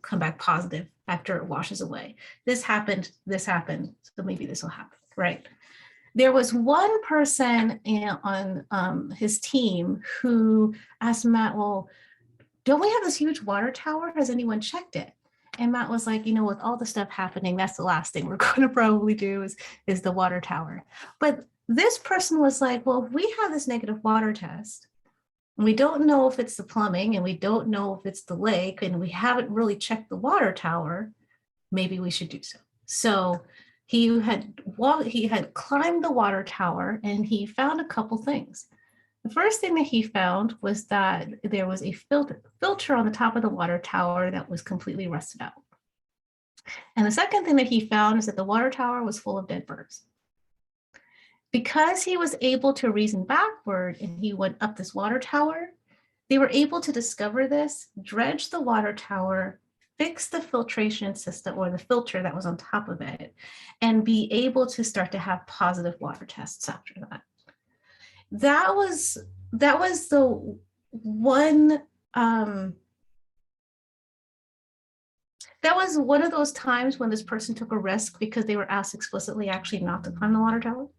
come back positive after it washes away. This happened, so maybe this will happen, right? There was one person on his team who asked Matt, well, don't we have this huge water tower? Has anyone checked it? And Matt was like, with all the stuff happening, that's the last thing we're going to probably do is the water tower. But this person was like, well, if we have this negative water test, and we don't know if it's the plumbing and we don't know if it's the lake and we haven't really checked the water tower, maybe we should do so. So he had climbed the water tower and he found a couple things. The first thing that he found was that there was a filter on the top of the water tower that was completely rusted out. And the second thing that he found is that the water tower was full of dead birds. Because he was able to reason backward and he went up this water tower, they were able to discover this, dredge the water tower, fix the filtration system or the filter that was on top of it, and be able to start to have positive water tests after that. That was the one, that was one of those times when this person took a risk because they were asked explicitly actually not to climb the water tower.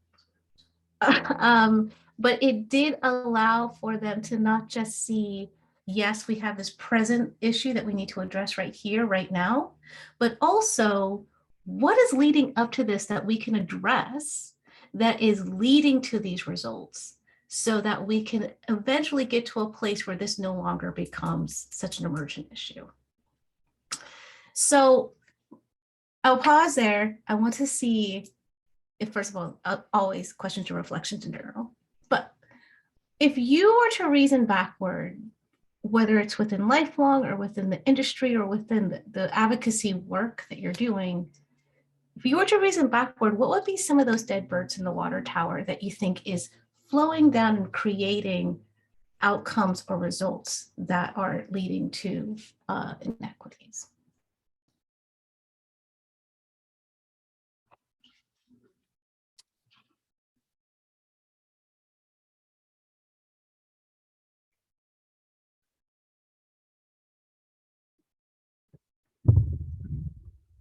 But it did allow for them to not just see, yes, we have this present issue that we need to address right here, right now, but also what is leading up to this that we can address that is leading to these results so that we can eventually get to a place where this no longer becomes such an emergent issue. So I'll pause there. I want to see if, first of all, always questions or reflections in general, but if you were to reason backward, whether it's within Lifelong or within the industry or within the advocacy work that you're doing, if you were to reason backward, what would be some of those dead birds in the water tower that you think is flowing down and creating outcomes or results that are leading to inequities?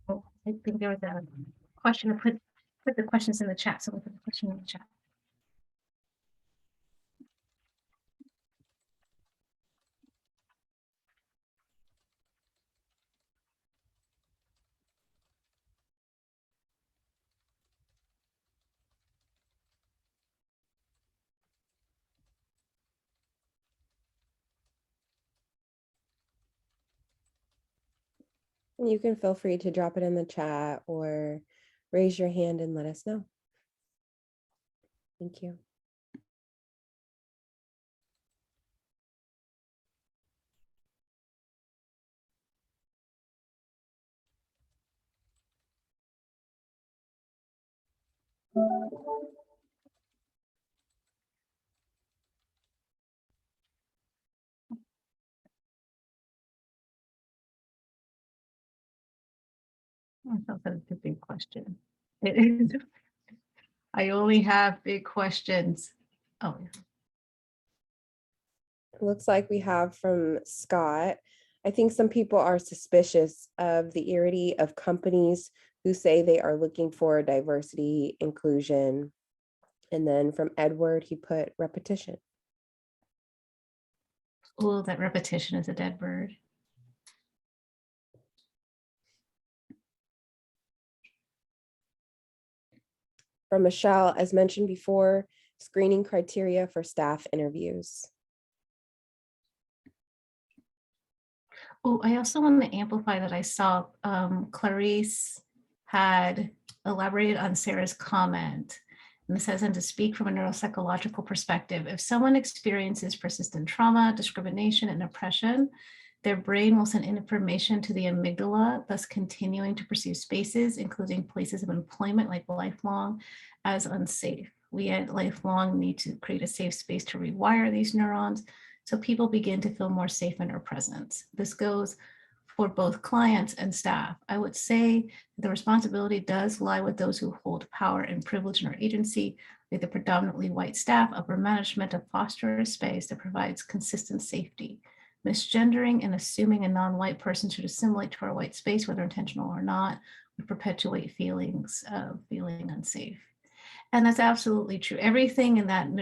Oh, I think there was a question. I put the questions in the chat, so we'll put the question in the chat. You can feel free to drop it in the chat or raise your hand and let us know. Thank you. I thought that was a big question. It is. I only have big questions. Oh, yeah. Looks like we have from Scott. I think some people are suspicious of the irony of companies who say they are looking for diversity, inclusion. And then from Edward, he put repetition. Oh, that repetition is a dead bird. From Michelle, as mentioned before, screening criteria for staff interviews. Oh, I also want to amplify that I saw Clarice had elaborated on Sarah's comment. And it says, and to speak from a neuropsychological perspective, if someone experiences persistent trauma, discrimination, and oppression, their brain will send information to the amygdala, thus continuing to perceive spaces, including places of employment like lifelong, as unsafe. We at Lifelong need to create a safe space to rewire these neurons so people begin to feel more safe in our presence. This goes for both clients and staff. I would say the responsibility does lie with those who hold power and privilege in our agency, like the predominantly white staff, upper management, to foster a space that provides consistent safety. Misgendering and assuming a non-white person should assimilate to our white space, whether intentional or not, would perpetuate feelings of feeling unsafe. And that's absolutely true. Everything in that the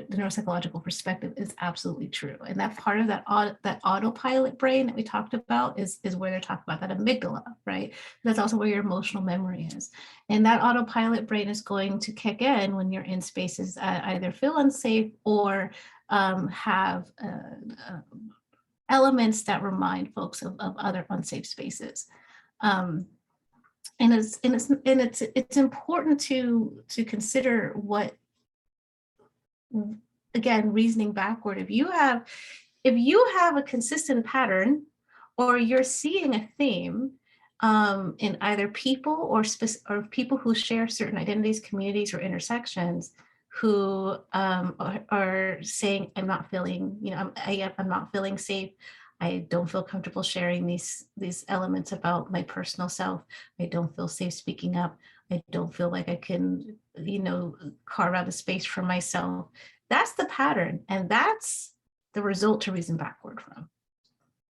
neuropsychological perspective is absolutely true. And that part of that autopilot brain that we talked about is where they're talking about that amygdala, right? That's also where your emotional memory is. And that autopilot brain is going to kick in when you're in spaces that either feel unsafe or have elements that remind folks of other unsafe spaces. And it's important to consider what, again, reasoning backward. If you have a consistent pattern, or you're seeing a theme in either people or people who share certain identities, communities, or intersections, who are saying, I'm not feeling, I'm not feeling safe. I don't feel comfortable sharing these elements about my personal self. I don't feel safe speaking up. I don't feel like I can, carve out a space for myself. That's the pattern. And that's the result to reason backward from.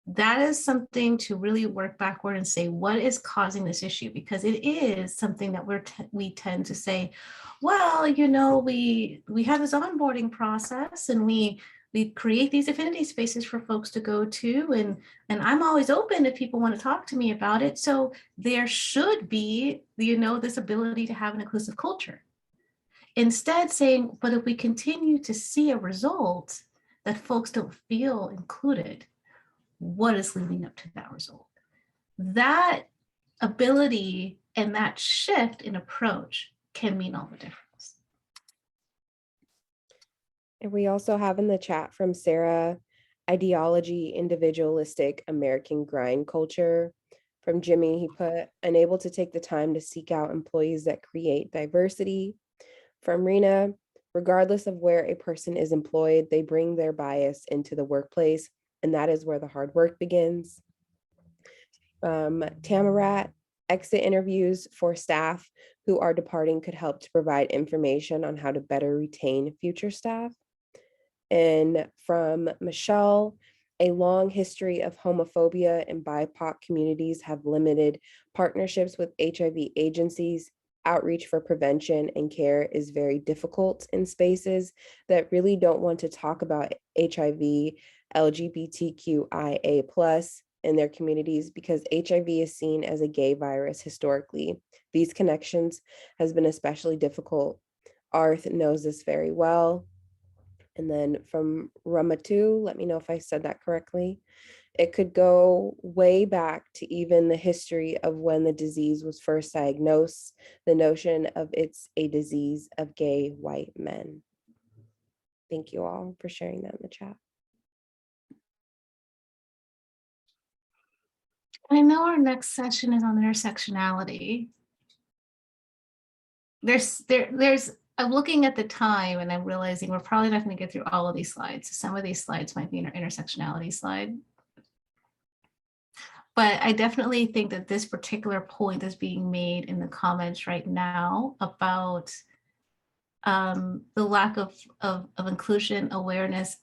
That is something to really work backward and say, what is causing this issue? Because it is something that we tend to say, well, we have this onboarding process and we create these affinity spaces for folks to go to, and I'm always open if people want to talk to me about it. So there should be, this ability to have an inclusive culture. Instead saying, but if we continue to see a result that folks don't feel included, what is leading up to that result? That ability and that shift in approach can mean all the difference. And we also have in the chat from Sarah, ideology, individualistic American grind culture. From Jimmy, he put, unable to take the time to seek out employees that create diversity. From Rena, regardless of where a person is employed, they bring their bias into the workplace, and that is where the hard work begins. Tamarat, exit interviews for staff who are departing could help to provide information on how to better retain future staff. And from Michelle, a long history of homophobia in BIPOC communities have limited partnerships with HIV agencies. Outreach for prevention and care is very difficult in spaces that really don't want to talk about HIV, LGBTQIA+ in their communities, because HIV is seen as a gay virus historically. These connections has been especially difficult. Arth knows this very well. And then from Ramatu, let me know if I said that correctly. It could go way back to even the history of when the disease was first diagnosed, the notion of it's a disease of gay white men. Thank you all for sharing that in the chat. I know our next session is on intersectionality. I'm looking at the time and I'm realizing we're probably not going to get through all of these slides. Some of these slides might be in our intersectionality slide. But I definitely think that this particular point is being made in the comments right now about the lack of inclusion, awareness,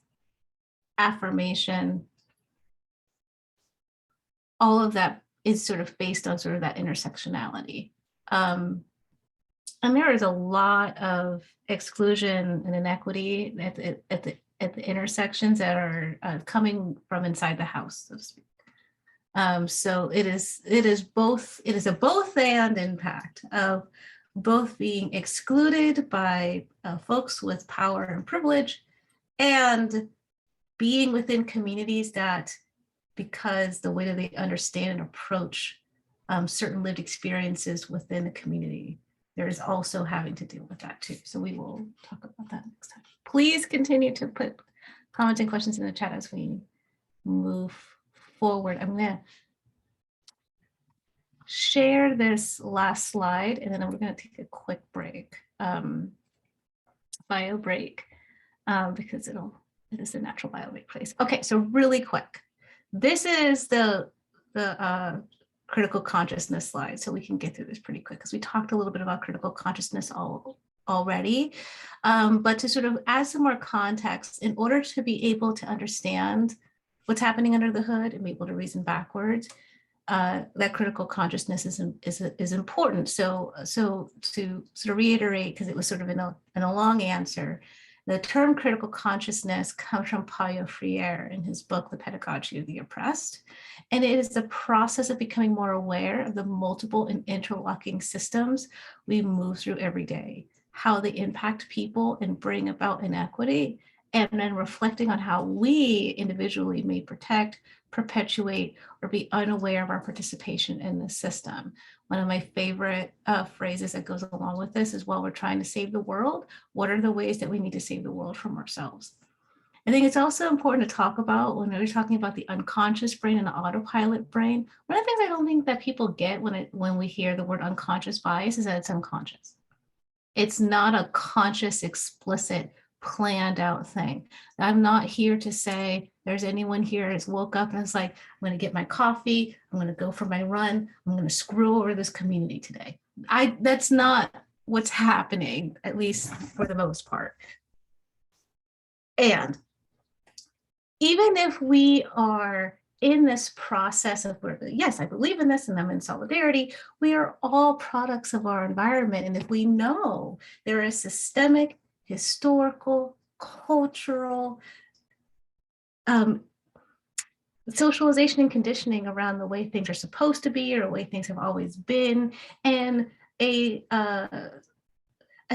affirmation. All of that is sort of based on sort of that intersectionality. And there is a lot of exclusion and inequity at the intersections that are coming from inside the house, so to speak. So it is a both and impact of both being excluded by folks with power and privilege, and being within communities that, because the way that they understand and approach certain lived experiences within the community. There is also having to deal with that too. So we will talk about that next time. Please continue to put comments and questions in the chat as we move forward. I'm going to share this last slide, and then we're going to take a quick break, bio break, because it is a natural bio break place. Okay, so really quick. This is the critical consciousness slide, so we can get through this pretty quick because we talked a little bit about critical consciousness already. But to sort of add some more context, in order to be able to understand what's happening under the hood and be able to reason backwards, that critical consciousness is important. So to sort of reiterate, because it was sort of in a long answer, the term critical consciousness comes from Paulo Freire in his book, The Pedagogy of the Oppressed. And it is the process of becoming more aware of the multiple and interlocking systems we move through every day, how they impact people and bring about inequity, and then reflecting on how we individually may protect, perpetuate, or be unaware of our participation in the system. One of my favorite phrases that goes along with this is, while we're trying to save the world, what are the ways that we need to save the world from ourselves? I think it's also important to talk about, when we're talking about the unconscious brain and the autopilot brain, one of the things I don't think that people get when we hear the word unconscious bias is that it's unconscious. It's not a conscious, explicit, planned out thing. I'm not here to say there's anyone here that's woke up and is like, I'm going to get my coffee, I'm going to go for my run, I'm going to screw over this community today. That's not what's happening, at least for the most part. And even if we are in this process of, yes, I believe in this and I'm in solidarity, we are all products of our environment. And if we know there is systemic, historical, cultural, socialization and conditioning around the way things are supposed to be or the way things have always been, and a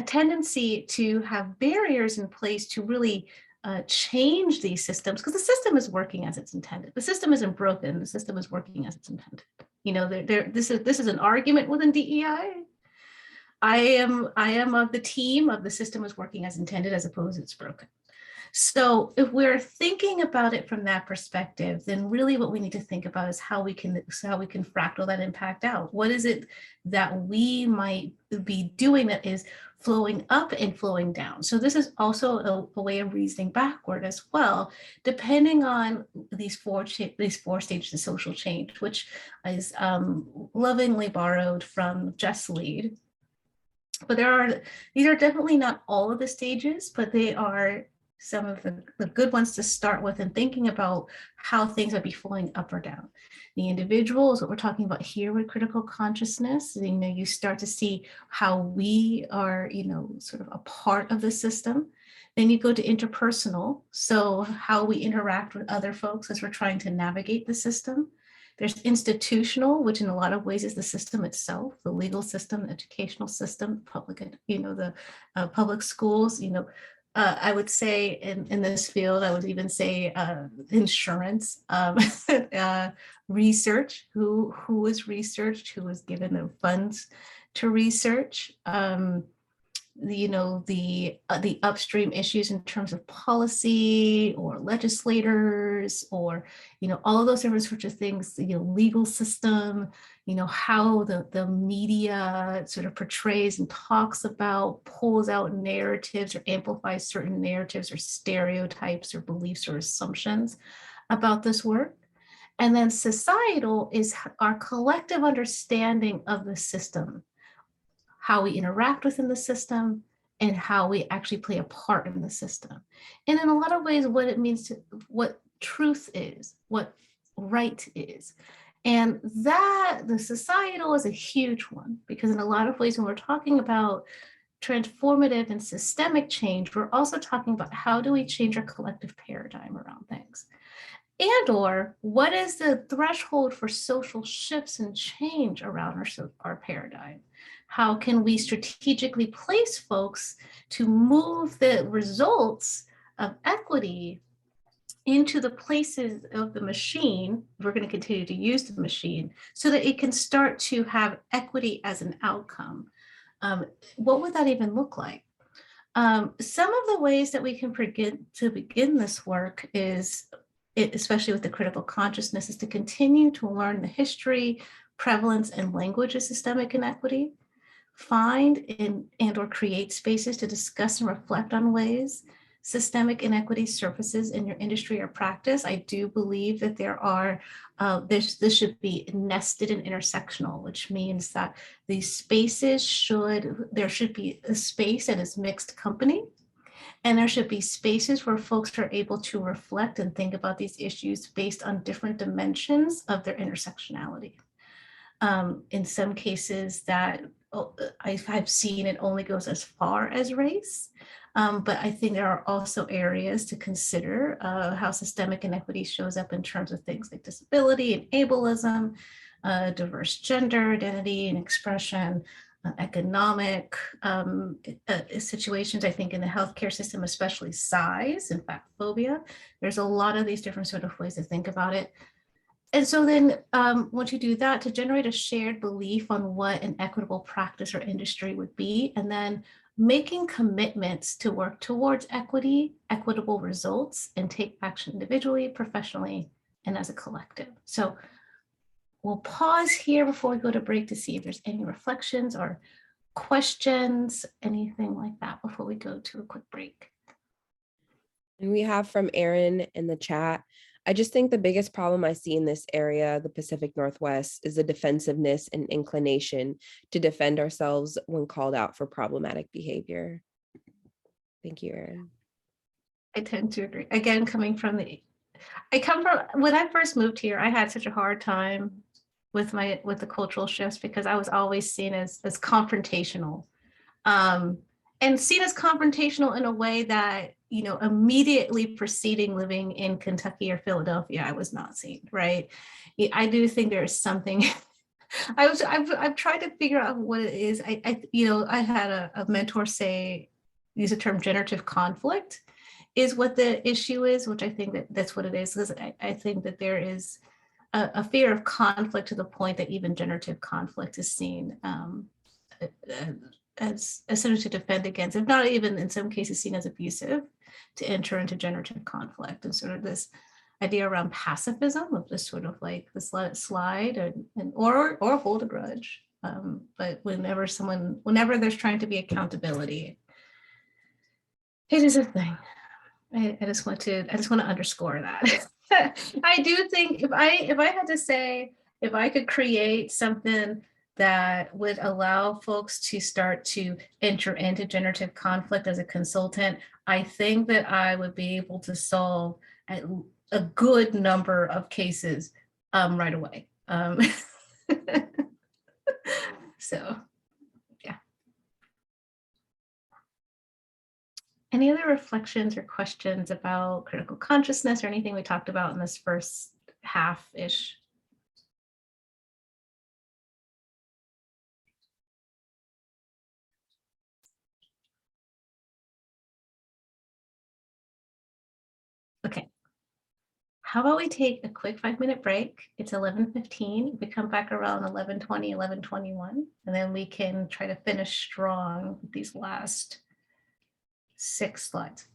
tendency to have barriers in place to really change these systems, because the system is working as it's intended. The system isn't broken. The system is working as it's intended. You know, this is an argument within DEI. I am of the team of the system is working as intended, as opposed to it's broken. So if we're thinking about it from that perspective, then really what we need to think about is how we can fractal that impact out. What is it that we might be doing that is flowing up and flowing down? So this is also a way of reasoning backward as well, depending on these four stages of social change, which is lovingly borrowed from Just Lead. But these are definitely not all of the stages, but they are some of the good ones to start with, and thinking about how things might be flowing up or down. The individual is what we're talking about here with critical consciousness. You know, you start to see how we are, you know, sort of a part of the system. Then you go to interpersonal, so how we interact with other folks as we're trying to navigate the system. There's institutional, which in a lot of ways is the system itself, the legal system, the educational system, public, you know, the public schools, you know. I would say in this field, I would even say insurance, research, who was researched, who was given the funds to research, the upstream issues in terms of policy or legislators, or, you know, all of those different sorts of things, you know, legal system, you know, how the media sort of portrays and talks about, pulls out narratives or amplifies certain narratives or stereotypes or beliefs or assumptions about this work. And then societal is our collective understanding of the system, how we interact within the system, and how we actually play a part in the system. And in a lot of ways, what it means to, what truth is, what right is. And that the societal is a huge one, because in a lot of ways, when we're talking about transformative and systemic change, we're also talking about how do we change our collective paradigm around things? And or what is the threshold for social shifts and change around our paradigm? How can we strategically place folks to move the results of equity into the places of the machine, we're going to continue to use the machine so that it can start to have equity as an outcome. What would that even look like? Some of the ways that we can begin this work is, especially with the critical consciousness, is to continue to learn the history, prevalence, and language of systemic inequity, find and or create spaces to discuss and reflect on ways systemic inequity surfaces in your industry or practice. I do believe that this should be nested and intersectional, which means that these spaces there should be a space that is mixed company, and there should be spaces where folks are able to reflect and think about these issues based on different dimensions of their intersectionality. In some cases that I've seen, it only goes as far as race. But I think there are also areas to consider how systemic inequity shows up in terms of things like disability and ableism, diverse gender identity and expression, economic situations. I think in the healthcare system, especially size and fat phobia, there's a lot of these different sort of ways to think about it. And so then once you do that, to generate a shared belief on what an equitable practice or industry would be, and then making commitments to work towards equitable results, and take action individually, professionally, and as a collective. So we'll pause here before we go to break to see if there's any reflections or questions, anything like that before we go to a quick break. And we have from Aaron in the chat, I just think the biggest problem I see in this area, the Pacific Northwest, is the defensiveness and inclination to defend ourselves when called out for problematic behavior. Thank you, Aaron. I tend to agree. Again, when I first moved here, I had such a hard time with the cultural shifts because I was always seen as confrontational. And seen as confrontational in a way that, immediately preceding living in Kentucky or Philadelphia, I was not seen, right? I do think there is something, I've tried to figure out what it is. I had a mentor use the term generative conflict is what the issue is, which I think that's what it is. Because I think that there is a fear of conflict to the point that even generative conflict is seen as something to defend against, if not even in some cases seen as abusive, to enter into generative conflict, and sort of this idea around pacifism of just sort of like this let it slide or hold a grudge. But whenever there's trying to be accountability, it is a thing. I just want to underscore that. I do think if I had to say, if I could create something that would allow folks to start to enter into generative conflict as a consultant, I think that I would be able to solve a good number of cases right away. So, yeah. Any other reflections or questions about critical consciousness or anything we talked about in this first half-ish? Okay. How about we take a quick 5-minute break? It's 11:15. We come back around 11:20, 11:21, and then we can try to finish strong with these last 6 slides.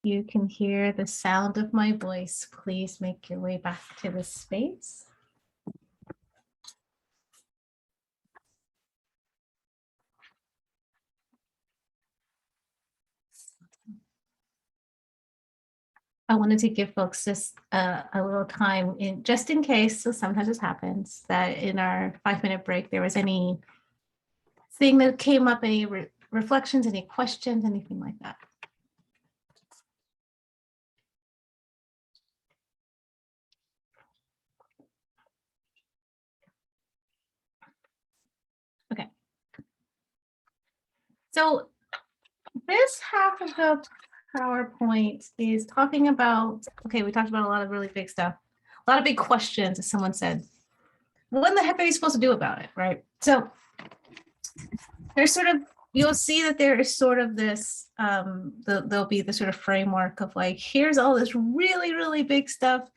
you can hear the sound of my voice, please make your way back to the space. I wanted to give folks just a little time just in case, so sometimes this happens, that in our 5-minute break, there was any thing that came up, any reflections, any questions, anything like that. Okay. So this half of the PowerPoint is talking about, okay, we talked about a lot of really big stuff, a lot of big questions, as someone said. What in the heck are you supposed to do about it, right? So there's sort of, you'll see that there is sort of this, there'll be the sort of framework of like, here's all this really, really big stuff.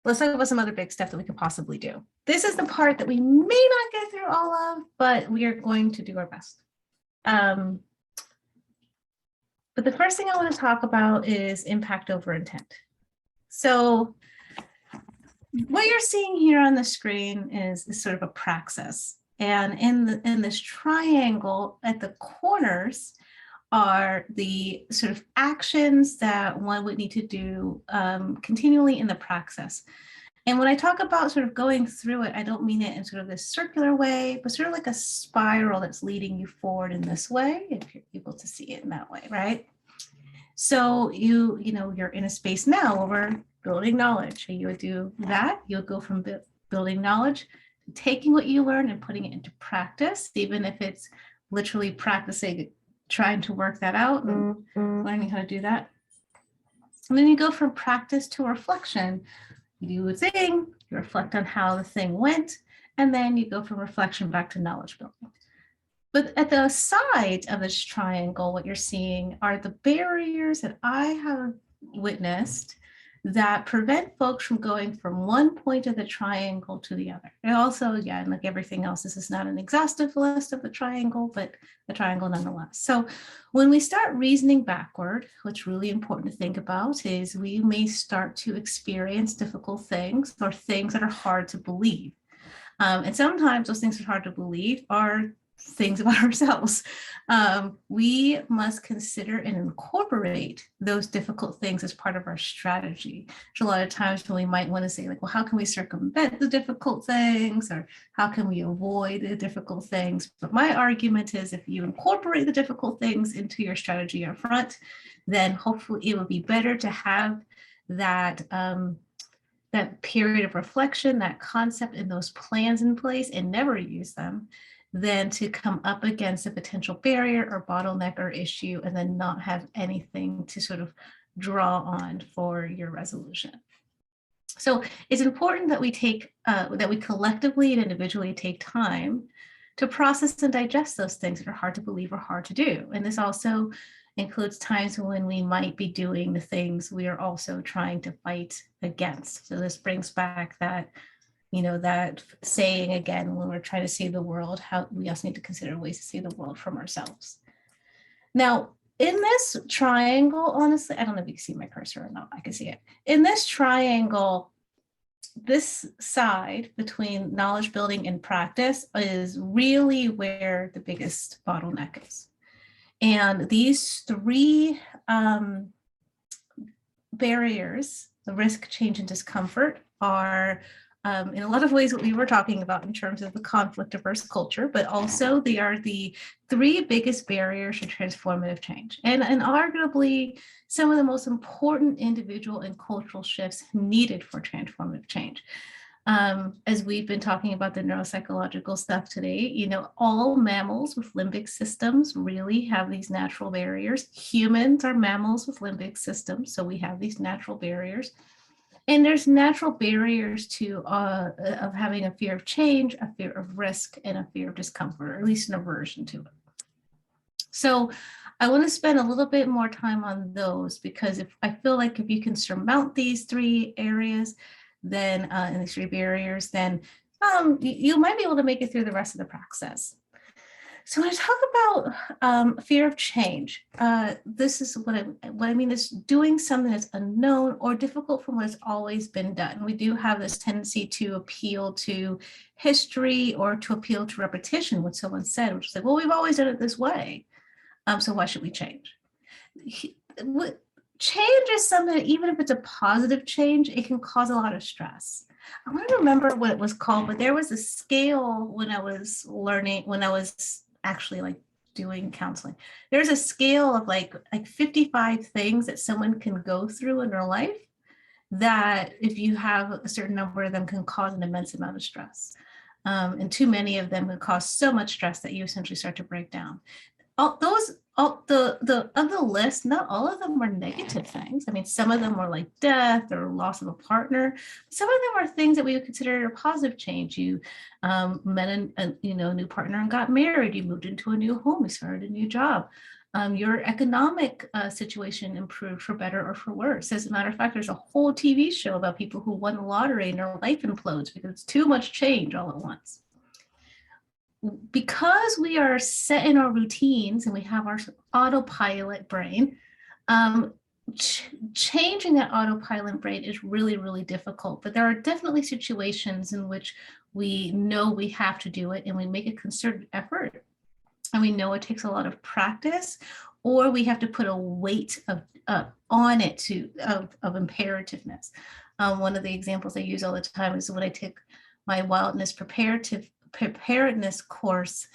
Let's talk about some other big stuff that we could possibly do. This is the part that we may not get through all of, but we are going to do our best. But the first thing I want to talk about is impact over intent. So what you're seeing here on the screen is sort of a praxis. And in this triangle at the corners are the sort of actions that one would need to do continually in the praxis. And when I talk about sort of going through it, I don't mean it in sort of this circular way, but sort of like a spiral that's leading you forward in this way, if you're able to see it in that way, right? So you're in a space now where we're building knowledge. You would do that. You'll go from building knowledge, taking what you learn and putting it into practice, even if it's literally practicing, trying to work that out and learning how to do that. And then you go from practice to reflection. You do a thing, you reflect on how the thing went, and then you go from reflection back to knowledge building. But at the side of this triangle, what you're seeing are the barriers that I have witnessed that prevent folks from going from one point of the triangle to the other. And also, again, like everything else, this is not an exhaustive list of the triangle, but the triangle nonetheless. So when we start reasoning backward, what's really important to think about is we may start to experience difficult things or things that are hard to believe. And sometimes those things that are hard to believe are things about ourselves. We must consider and incorporate those difficult things as part of our strategy. There's a lot of times when we might want to say like, well, how can we circumvent the difficult things, or how can we avoid the difficult things? But my argument is if you incorporate the difficult things into your strategy up front, then hopefully it would be better to have that that period of reflection, that concept and those plans in place and never use them, than to come up against a potential barrier or bottleneck or issue and then not have anything to sort of draw on for your resolution. So it's important that we take, that we collectively and individually take time to process and digest those things that are hard to believe or hard to do. And this also includes times when we might be doing the things we are also trying to fight against. So this brings back that, that saying again, when we're trying to save the world, how we also need to consider ways to save the world from ourselves. Now, in this triangle, honestly, I don't know if you can see my cursor or not, I can see it. In this triangle, this side between knowledge building and practice is really where the biggest bottleneck is. And these three barriers, the risk, change, and discomfort, are in a lot of ways what we were talking about in terms of the conflict averse culture, but also they are the three biggest barriers to transformative change. And arguably some of the most important individual and cultural shifts needed for transformative change. As we've been talking about the neuropsychological stuff today, all mammals with limbic systems really have these natural barriers. Humans are mammals with limbic systems, so we have these natural barriers. And there's natural barriers to of having a fear of change, a fear of risk, and a fear of discomfort, or at least an aversion to it. So I want to spend a little bit more time on those, because I feel like if you can surmount these three areas, then and these three barriers, then you might be able to make it through the rest of the process. So when I talk about fear of change, this is what I mean is doing something that's unknown or difficult from what has always been done. We do have this tendency to appeal to history or to appeal to repetition, what someone said, which is like, well, we've always done it this way. So why should we change? Change is something that even if it's a positive change, it can cause a lot of stress. I want to remember what it was called, but there was a scale when I was actually like doing counseling. There's a scale of like 55 things that someone can go through in their life that if you have a certain number of them can cause an immense amount of stress. And too many of them can cause so much stress that you essentially start to break down. The list, not all of them were negative things. I mean, some of them were like death or loss of a partner. Some of them are things that we would consider a positive change. You met a new partner and got married. You moved into a new home. You started a new job. Your economic situation improved for better or for worse. As a matter of fact, there's a whole TV show about people who won the lottery and their life implodes because it's too much change all at once. Because we are set in our routines and we have our autopilot brain, changing that autopilot brain is really, really difficult. But there are definitely situations in which we know we have to do it and we make a concerted effort. And we know it takes a lot of practice, or we have to put a weight on it of imperativeness. One of the examples I use all the time is when I take my wildness preparedness course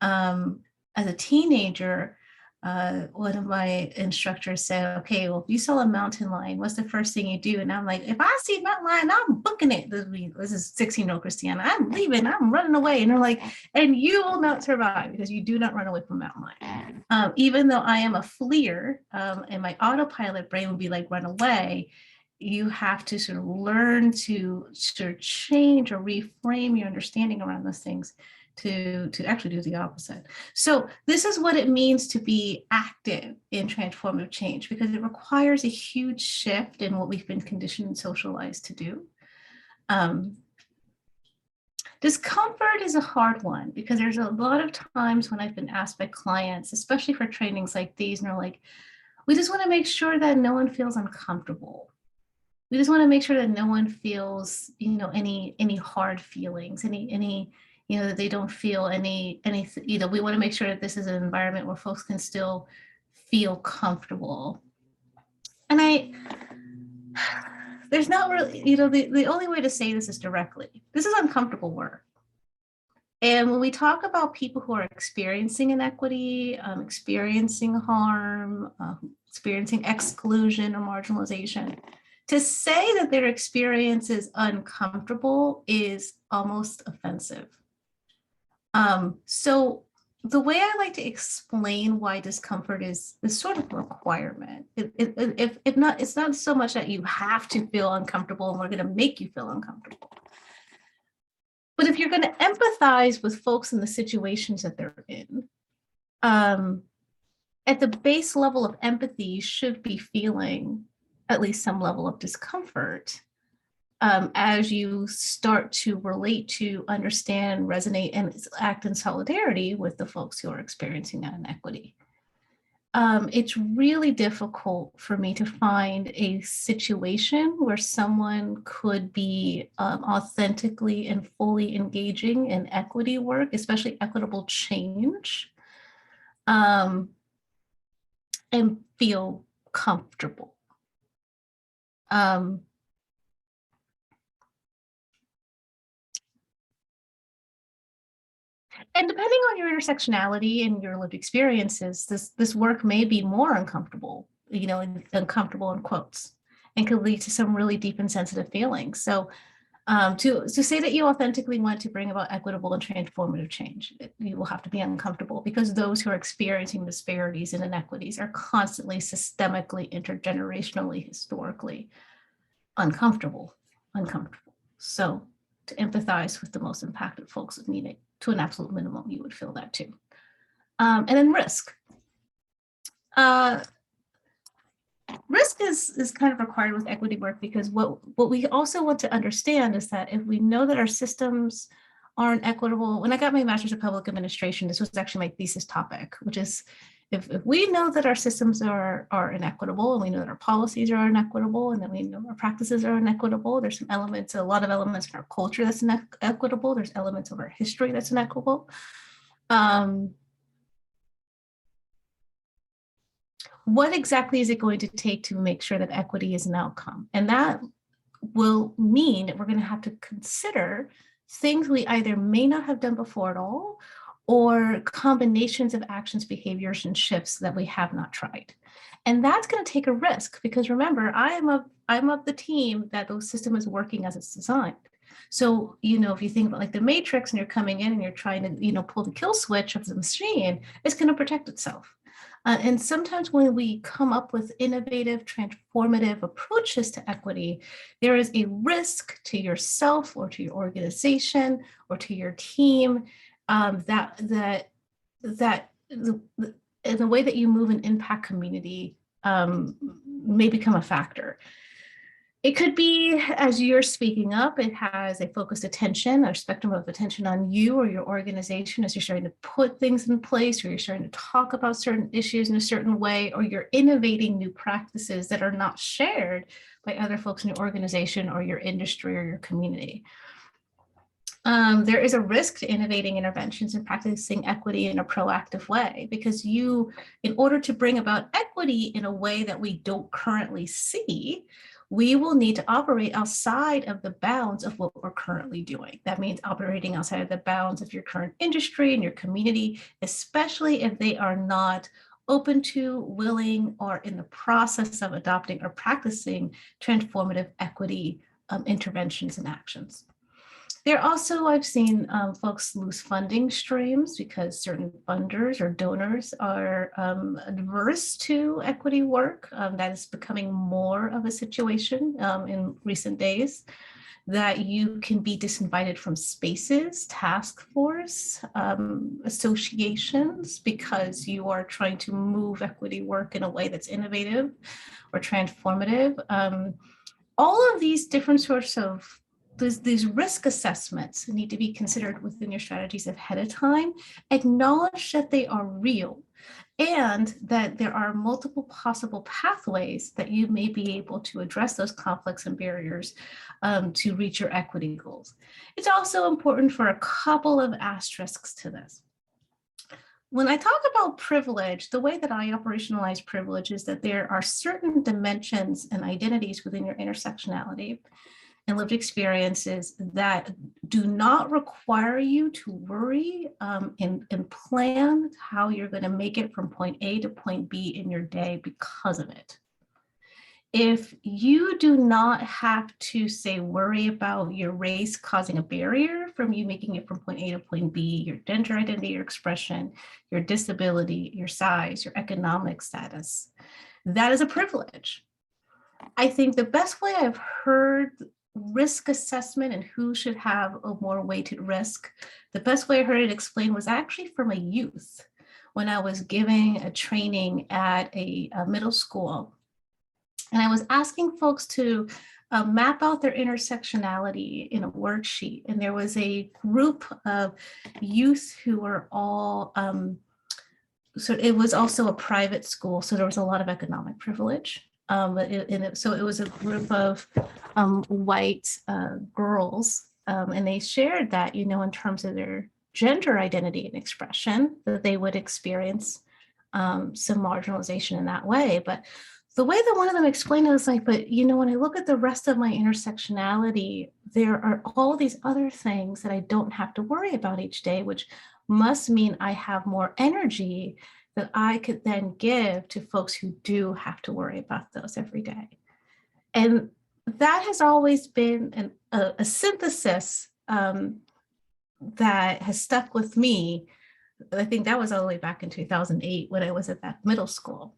as a teenager. One of my instructors said, okay, well, if you saw a mountain lion, what's the first thing you do? And I'm like, if I see a mountain lion, I'm booking it. This is 16-year-old Christiana. I'm leaving, I'm running away. And they're like, and you will not survive because you do not run away from mountain lion. Even though I am a fleer and my autopilot brain would be like, run away, you have to sort of learn to sort of change or reframe your understanding around those things to actually do the opposite. So this is what it means to be active in transformative change, because it requires a huge shift in what we've been conditioned and socialized to do. Discomfort is a hard one because there's a lot of times when I've been asked by clients, especially for trainings like these, and they're like, we just want to make sure that no one feels uncomfortable. We just want to make sure that no one feels, any hard feelings, any that they don't feel any, we want to make sure that this is an environment where folks can still feel comfortable. And there's not really, the only way to say this is directly. This is uncomfortable work. And when we talk about people who are experiencing inequity, experiencing harm, experiencing exclusion or marginalization, to say that their experience is uncomfortable is almost offensive. So the way I like to explain why discomfort is sort of a requirement. It's not so much that you have to feel uncomfortable and we're going to make you feel uncomfortable. But if you're going to empathize with folks in the situations that they're in, at the base level of empathy, you should be feeling at least some level of discomfort as you start to relate to, understand, resonate, and act in solidarity with the folks who are experiencing that inequity. It's really difficult for me to find a situation where someone could be authentically and fully engaging in equity work, especially equitable change, and feel comfortable. And depending on your intersectionality and your lived experiences, this work may be more uncomfortable, uncomfortable in quotes, and could lead to some really deep and sensitive feelings. So to say that you authentically want to bring about equitable and transformative change, you will have to be uncomfortable, because those who are experiencing disparities and inequities are constantly, systemically, intergenerationally, historically uncomfortable. So to empathize with the most impacted folks would mean it to an absolute minimum, you would feel that too. And then risk. Risk is kind of required with equity work, because what we also want to understand is that if we know that our systems aren't equitable. When I got my master's of public administration, this was actually my thesis topic, which is if we know that our systems are inequitable, and we know that our policies are inequitable, and then we know our practices are inequitable, there's some elements, a lot of elements in our culture that's inequitable, there's elements of our history that's inequitable. What exactly is it going to take to make sure that equity is an outcome? And that will mean that we're going to have to consider things we either may not have done before at all, or combinations of actions, behaviors, and shifts that we have not tried. And that's going to take a risk, because remember, I'm of the team that the system is working as it's designed. So, if you think about like the Matrix, and you're coming in and you're trying to, pull the kill switch of the machine, it's going to protect itself. And sometimes when we come up with innovative, transformative approaches to equity, there is a risk to yourself or to your organization or to your team that in the way that you move and impact community may become a factor. It could be, as you're speaking up, it has a focused attention, a spectrum of attention on you or your organization as you're starting to put things in place, or you're starting to talk about certain issues in a certain way, or you're innovating new practices that are not shared by other folks in your organization or your industry or your community. There is a risk to innovating interventions and practicing equity in a proactive way, because in order to bring about equity in a way that we don't currently see, we will need to operate outside of the bounds of what we're currently doing. That means operating outside of the bounds of your current industry and your community, especially if they are not open to, willing, or in the process of adopting or practicing transformative equity interventions and actions. There also, I've seen folks lose funding streams because certain funders or donors are adverse to equity work. That is becoming more of a situation in recent days, that you can be disinvited from spaces, task force, associations, because you are trying to move equity work in a way that's innovative or transformative. All of these different sorts of these risk assessments need to be considered within your strategies ahead of time. Acknowledge that they are real, and that there are multiple possible pathways that you may be able to address those conflicts and barriers to reach your equity goals. It's also important for a couple of asterisks to this. When I talk about privilege, the way that I operationalize privilege is that there are certain dimensions and identities within your intersectionality and lived experiences that do not require you to worry and plan how you're going to make it from point A to point B in your day because of it. If you do not have to, say, worry about your race causing a barrier from you making it from point A to point B, your gender identity, your expression, your disability, your size, your economic status, that is a privilege. I think the best way I've heard risk assessment and who should have a more weighted risk, the best way I heard it explained was actually from a youth when I was giving a training at a middle school. And I was asking folks to map out their intersectionality in a worksheet. And there was a group of youth who were all, so it was also a private school, so there was a lot of economic privilege. So it was a group of white girls, and they shared that, in terms of their gender identity and expression, that they would experience some marginalization in that way. But the way that one of them explained it was like, but when I look at the rest of my intersectionality, there are all these other things that I don't have to worry about each day, which must mean I have more energy that I could then give to folks who do have to worry about those every day. And that has always been a synthesis that has stuck with me. I think that was all the way back in 2008 when I was at that middle school.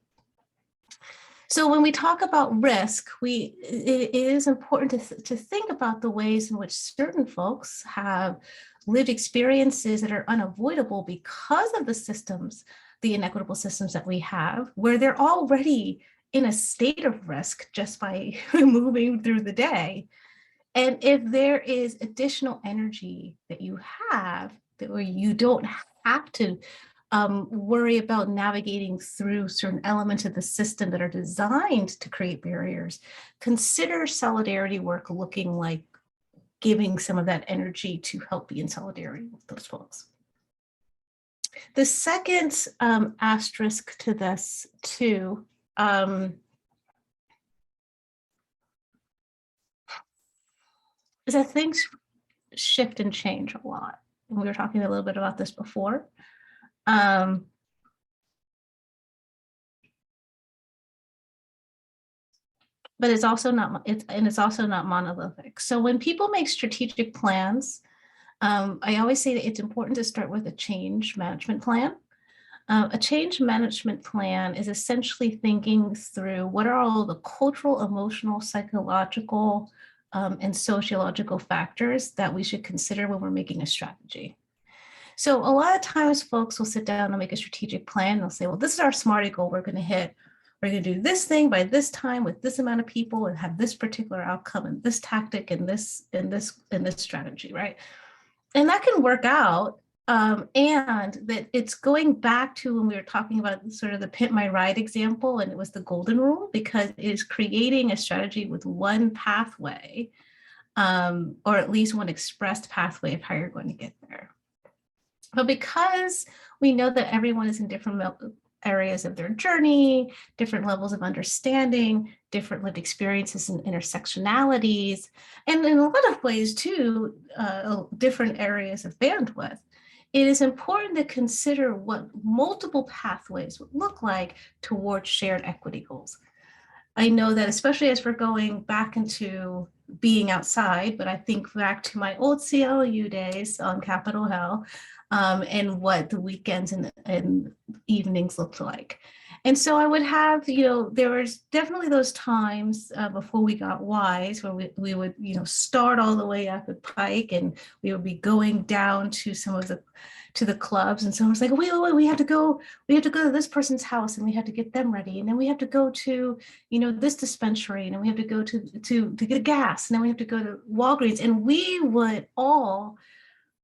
So when we talk about risk, it is important to think about the ways in which certain folks have lived experiences that are unavoidable because of the systems, the inequitable systems that we have, where they're already in a state of risk just by moving through the day. And if there is additional energy that you have, that where you don't have to worry about navigating through certain elements of the system that are designed to create barriers, consider solidarity work looking like giving some of that energy to help be in solidarity with those folks. The second asterisk to this too, is that things shift and change a lot. And we were talking a little bit about this before. But it's also not, it's also not monolithic. So when people make strategic plans, I always say that it's important to start with a change management plan. A change management plan is essentially thinking through what are all the cultural, emotional, psychological, and sociological factors that we should consider when we're making a strategy. So a lot of times folks will sit down and make a strategic plan. They'll say, well, this is our SMARTY goal we're going to hit. We're going to do this thing by this time with this amount of people and have this particular outcome and this tactic and this strategy, right? And that can work out. And that it's going back to when we were talking about sort of the Pimp My Ride example, and it was the golden rule, because it is creating a strategy with one pathway, or at least one expressed pathway of how you're going to get there. But because we know that everyone is in different areas of their journey, different levels of understanding, different lived experiences and intersectionalities, and in a lot of ways too, different areas of bandwidth, it is important to consider what multiple pathways would look like towards shared equity goals. I know that especially as we're going back into being outside, but I think back to my old CLU days on Capitol Hill, and what the weekends and evenings looked like. And so I would have, there was definitely those times before we got wise where we would, start all the way up at Pike, and we would be going down to some of the clubs. And someone was like, wait, we have to go to this person's house and we have to get them ready. And then we have to go to, this dispensary, and then we have to go to get gas. And then we have to go to Walgreens. And we would all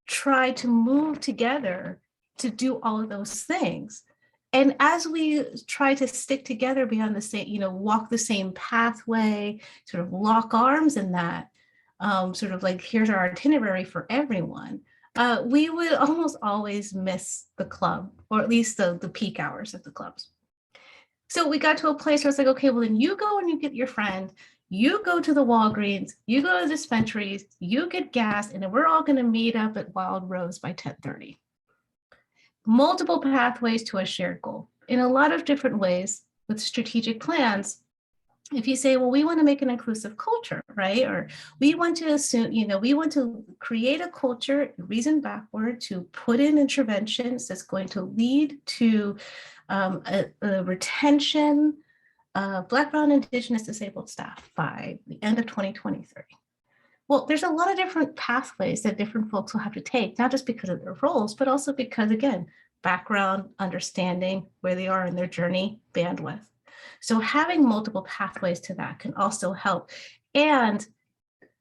try to move together to do all of those things. And as we try to stick together beyond the same, walk the same pathway, sort of lock arms in that, sort of like, here's our itinerary for everyone, we would almost always miss the club, or at least the peak hours of the clubs. So we got to a place where it's like, okay, well, then you go and you get your friend, you go to the Walgreens, you go to the dispensaries, you get gas, and then we're all going to meet up at Wild Rose by 10:30. Multiple pathways to a shared goal in a lot of different ways with strategic plans. If you say, well, we want to make an inclusive culture, right? Or we want to assume, we want to create a culture, reason backward, to put in interventions that's going to lead to a retention Black, Brown, Indigenous, disabled staff by the end of 2023. Well, there's a lot of different pathways that different folks will have to take, not just because of their roles, but also because, again, background, understanding, where they are in their journey, bandwidth. So having multiple pathways to that can also help. And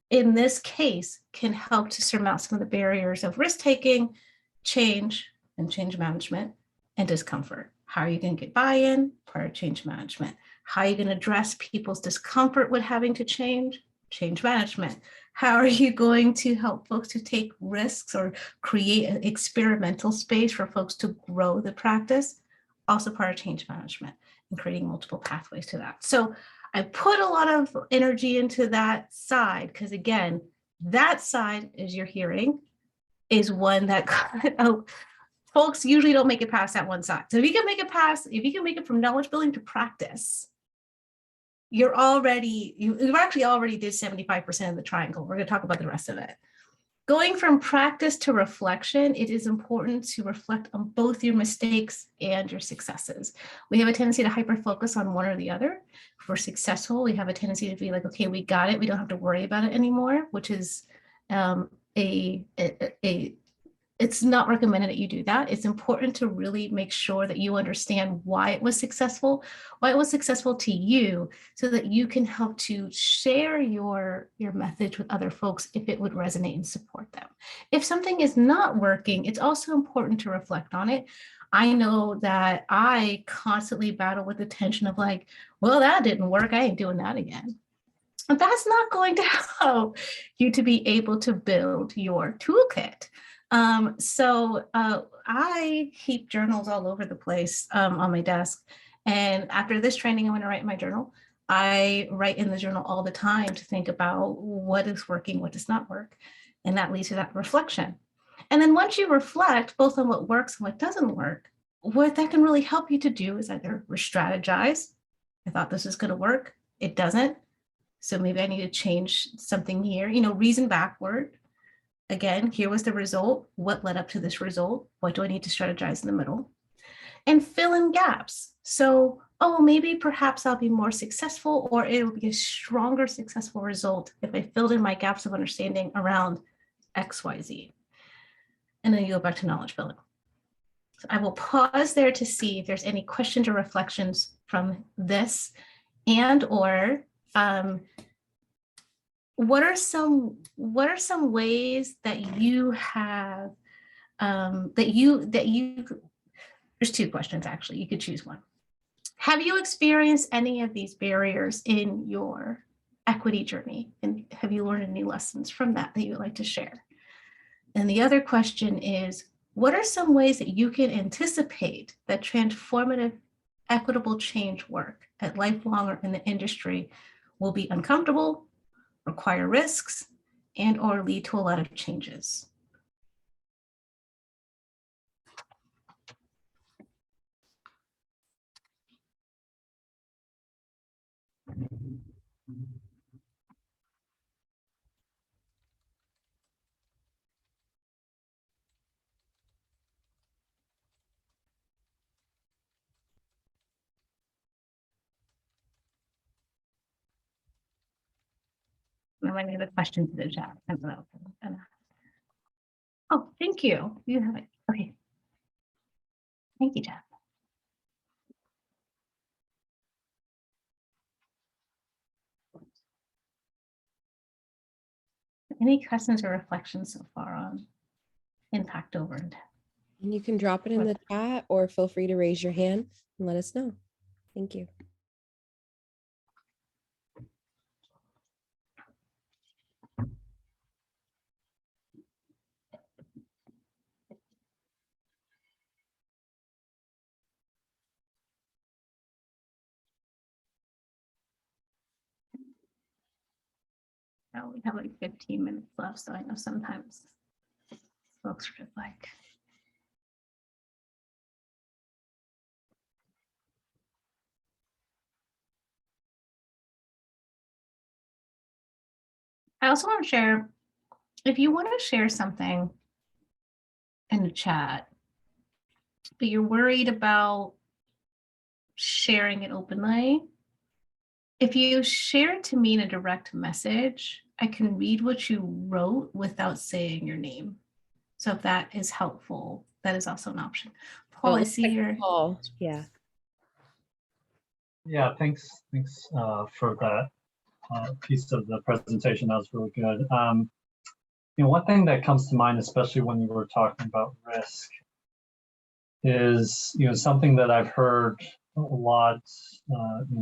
in this case, can help to surmount some of the barriers of risk-taking, change, and change management, and discomfort. How are you going to get buy-in? Part of change management. How are you going to address people's discomfort with having to change? Change management. How are you going to help folks to take risks or create an experimental space for folks to grow the practice? Also part of change management and creating multiple pathways to that. So I put a lot of energy into that side because, again, that side, as you're hearing, is one that folks usually don't make it past that one side. So if you can make it from knowledge building to practice, you actually already did 75% of the triangle. We're going to talk about the rest of it. Going from practice to reflection, it is important to reflect on both your mistakes and your successes. We have a tendency to hyper-focus on one or the other. If we're successful, we have a tendency to be like, okay, we got it. We don't have to worry about it anymore, which is a it's not recommended that you do that. It's important to really make sure that you understand why it was successful to you, so that you can help to share your message with other folks if it would resonate and support them. If something is not working, it's also important to reflect on it. I know that I constantly battle with the tension of like, well, that didn't work, I ain't doing that again. But that's not going to help you to be able to build your toolkit. I keep journals all over the place on my desk. And after this training, I'm going to write in my journal. I write in the journal all the time to think about what is working, what does not work. And that leads to that reflection. And then once you reflect both on what works and what doesn't work, what that can really help you to do is either re-strategize. I thought this was going to work. It doesn't. So maybe I need to change something here, reason backward. Again, here was the result. What led up to this result? What do I need to strategize in the middle? And fill in gaps. So, maybe perhaps I'll be more successful, or it will be a stronger successful result if I filled in my gaps of understanding around X, Y, Z. And then you go back to knowledge building. So I will pause there to see if there's any questions or reflections from this, and or what are some ways that you have there's two questions actually, you could choose one. Have you experienced any of these barriers in your equity journey, and have you learned any lessons from that you would like to share? And the other question is, what are some ways that you can anticipate that transformative equitable change work at Lifelong or in the industry will be uncomfortable, require risks, and or lead to a lot of changes? I'm running the question to the chat. Oh, thank you. You have it. Okay. Thank you, Jeff. Any questions or reflections so far on impact over intent? And you can drop it in the chat or feel free to raise your hand and let us know. Thank you. Now we have like 15 minutes left, so I know sometimes folks are just like, I also want to share, if you want to share something in the chat, but you're worried about sharing it openly, if you share it to me in a direct message, I can read what you wrote without saying your name. So if that is helpful, that is also an option. Paul, I see your... Paul, yeah. Yeah, thanks for that piece of the presentation. That was really good. One thing that comes to mind, especially when you were talking about risk, is something that I've heard a lot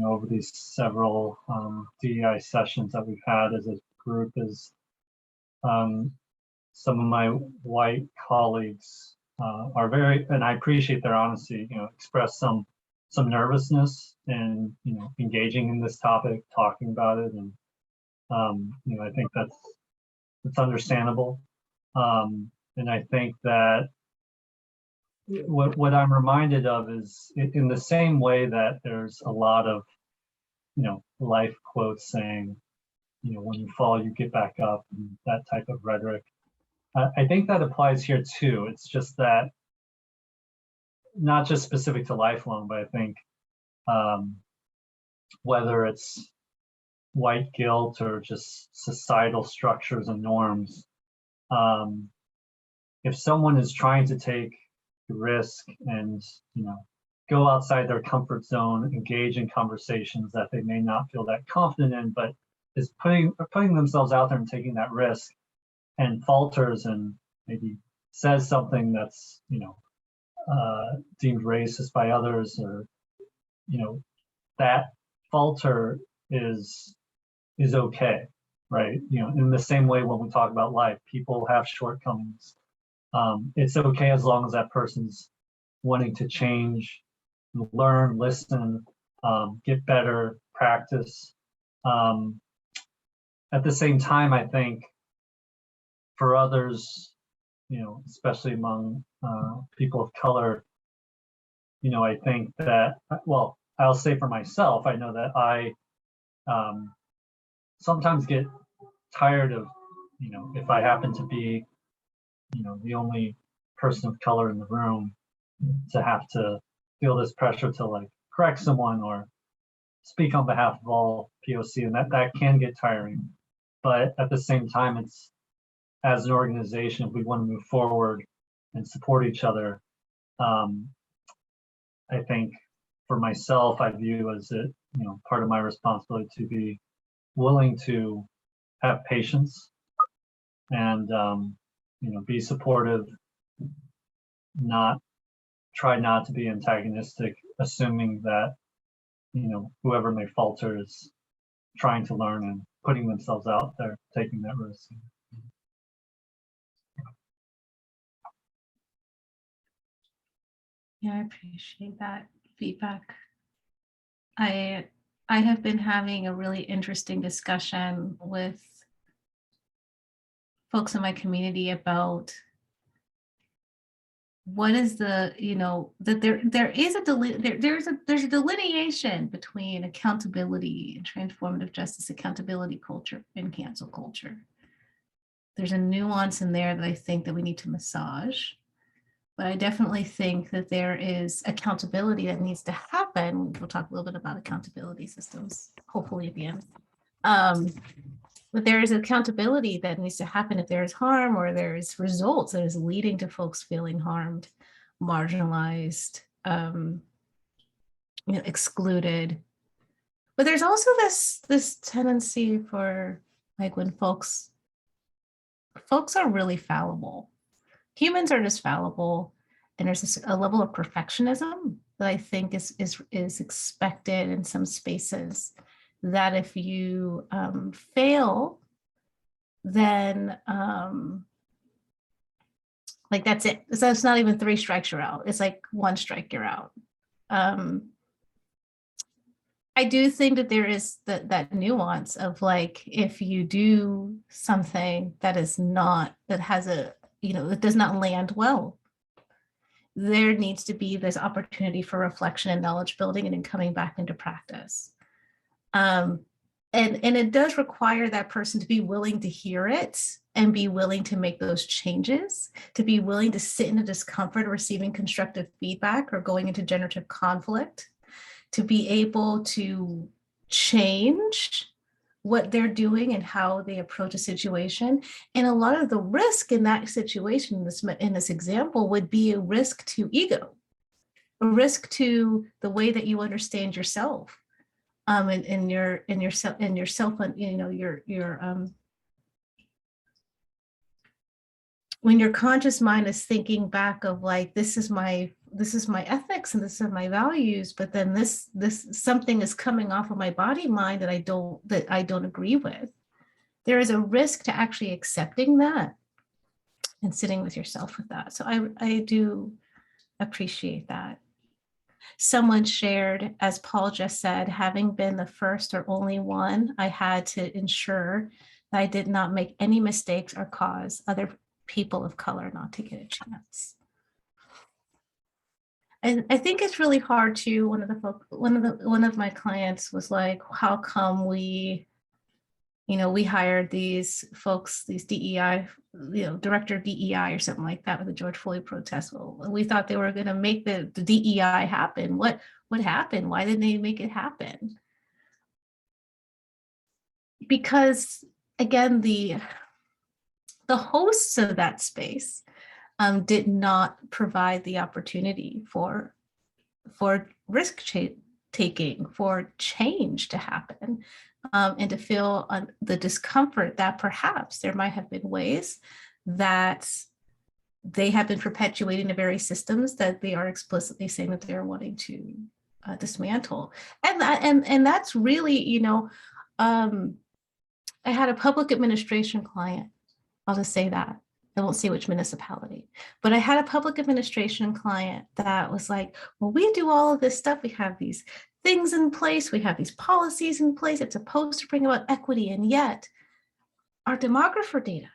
over these several DEI sessions that we've had as a group, is some of my white colleagues are very, and I appreciate their honesty, express some nervousness in engaging in this topic, talking about it, and I think that's understandable. And I think that what I'm reminded of is, in the same way that there's a lot of life quotes saying, when you fall you get back up, and that type of rhetoric, I think that applies here too. It's just that not just specific to Lifelong, but I think whether it's white guilt or just societal structures and norms, if someone is trying to take the risk and, you know, go outside their comfort zone, engage in conversations that they may not feel that confident in, but is putting themselves out there and taking that risk, and falters and maybe says something that's, you know, deemed racist by others, or, you know, that falter is okay, right? You know, in the same way when we talk about life, people have shortcomings. It's okay as long as that person's wanting to change, learn, listen, get better, practice. At the same time, I think for others, you know, especially among people of color, you know, I think that, well, I'll say for myself, I know that I sometimes get tired of, you know, if I happen to be, you know, the only person of color in the room, to have to feel this pressure to like correct someone or speak on behalf of all POC, and that can get tiring. But at the same time, it's, as an organization, if we want to move forward and support each other, I think for myself, I view as it, you know, part of my responsibility to be willing to have patience and, you know, be supportive, try not to be antagonistic, assuming that, you know, whoever may falter is trying to learn and putting themselves out there, taking that risk. Yeah, I appreciate that feedback. I have been having a really interesting discussion with folks in my community about what is the, you know, that there is there's a delineation between accountability and transformative justice accountability culture and cancel culture. There's a nuance in there that I think that we need to massage. But I definitely think that there is accountability that needs to happen. We'll talk a little bit about accountability systems, hopefully at the end. But there is accountability that needs to happen if there is harm or there is results that is leading to folks feeling harmed, marginalized, you know, excluded. But there's also this tendency for, like, when folks are really fallible. Humans are just fallible, and there's a level of perfectionism that I think is expected in some spaces, that if you fail, then like that's it. So it's not even 3 strikes you're out. It's like 1 strike you're out. I do think that there is that nuance of, like, if you do something that is not, that has a, you know, it does not land well, there needs to be this opportunity for reflection and knowledge building and then coming back into practice. And it does require that person to be willing to hear it and be willing to make those changes, to be willing to sit in the discomfort of receiving constructive feedback or going into generative conflict, to be able to change what they're doing and how they approach a situation. And a lot of the risk in that situation, in this example, would be a risk to ego, a risk to the way that you understand yourself, and yourself, you know, when your conscious mind is thinking back of, like, this is my ethics and this is my values, but then this something is coming off of my body mind that I don't agree with. There is a risk to actually accepting that and sitting with yourself with that. So I do appreciate that. Someone shared, as Paul just said, having been the first or only one, I had to ensure that I did not make any mistakes or cause other people of color not to get a chance. And I think it's really hard too. One of my clients was like, how come we hired these folks, these DEI, you know, director of DEI or something like that with the George Floyd protest. Well, we thought they were going to make the DEI happen. What happened? Why didn't they make it happen? Because, again, the hosts of that space did not provide the opportunity for risk taking, for change to happen, and to feel the discomfort that perhaps there might have been ways that they have been perpetuating the very systems that they are explicitly saying that they're wanting to dismantle. And that's really, you know, I had a public administration client. I'll just say that. I won't say which municipality, but I had a public administration client that was like, well, we do all of this stuff. We have these things in place. We have these policies in place. It's supposed to bring about equity. And yet our demographer data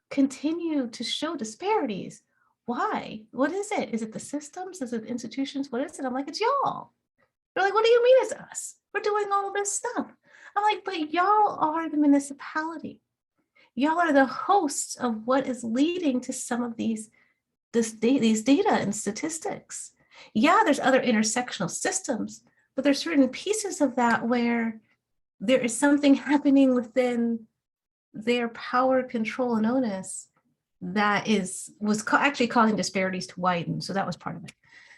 continue to show disparities. Why? What is it? Is it the systems? Is it institutions? What is it? I'm like, it's y'all. They're like, what do you mean it's us? We're doing all of this stuff. I'm like, but y'all are the municipality. Y'all are the hosts of what is leading to some of these data and statistics. Yeah, there's other intersectional systems, but there's certain pieces of that where there is something happening within their power, control, and onus that was actually causing disparities to widen. So that was part of it.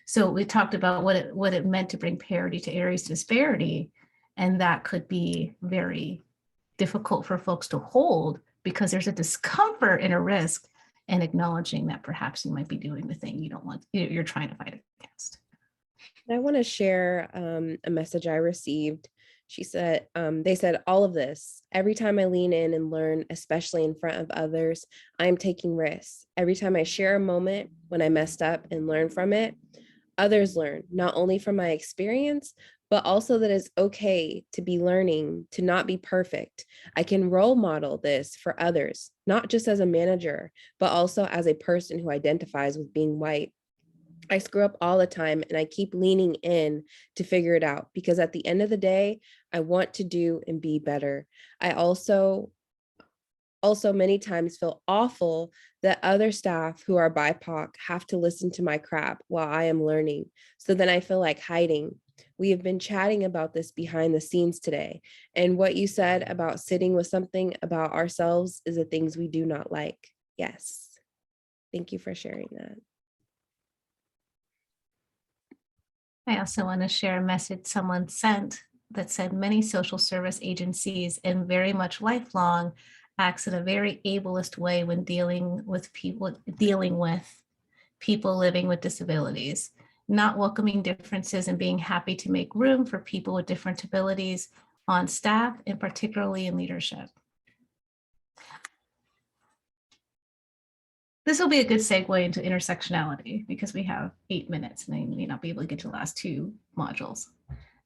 So we talked about what it meant to bring parity to areas of disparity, and that could be very difficult for folks to hold because there's a discomfort and a risk, and acknowledging that perhaps you might be doing the thing you don't want, you're trying to fight against. I want to share a message I received. She said, they said all of this, every time I lean in and learn, especially in front of others, I'm taking risks. Every time I share a moment when I messed up and learn from it, others learn, not only from my experience, but also that it's okay to be learning, to not be perfect. I can role model this for others, not just as a manager, but also as a person who identifies with being white. I screw up all the time and I keep leaning in to figure it out because at the end of the day, I want to do and be better. I also many times feel awful that other staff who are BIPOC have to listen to my crap while I am learning. So then I feel like hiding. We have been chatting about this behind the scenes today. And what you said about sitting with something about ourselves is the things we do not like. Yes. Thank you for sharing that. I also want to share a message someone sent that said many social service agencies and very much lifelong acts in a very ableist way when dealing with people living with disabilities, not welcoming differences and being happy to make room for people with different abilities on staff and particularly in leadership. This will be a good segue into intersectionality because we have 8 minutes and I may not be able to get to the last 2 modules.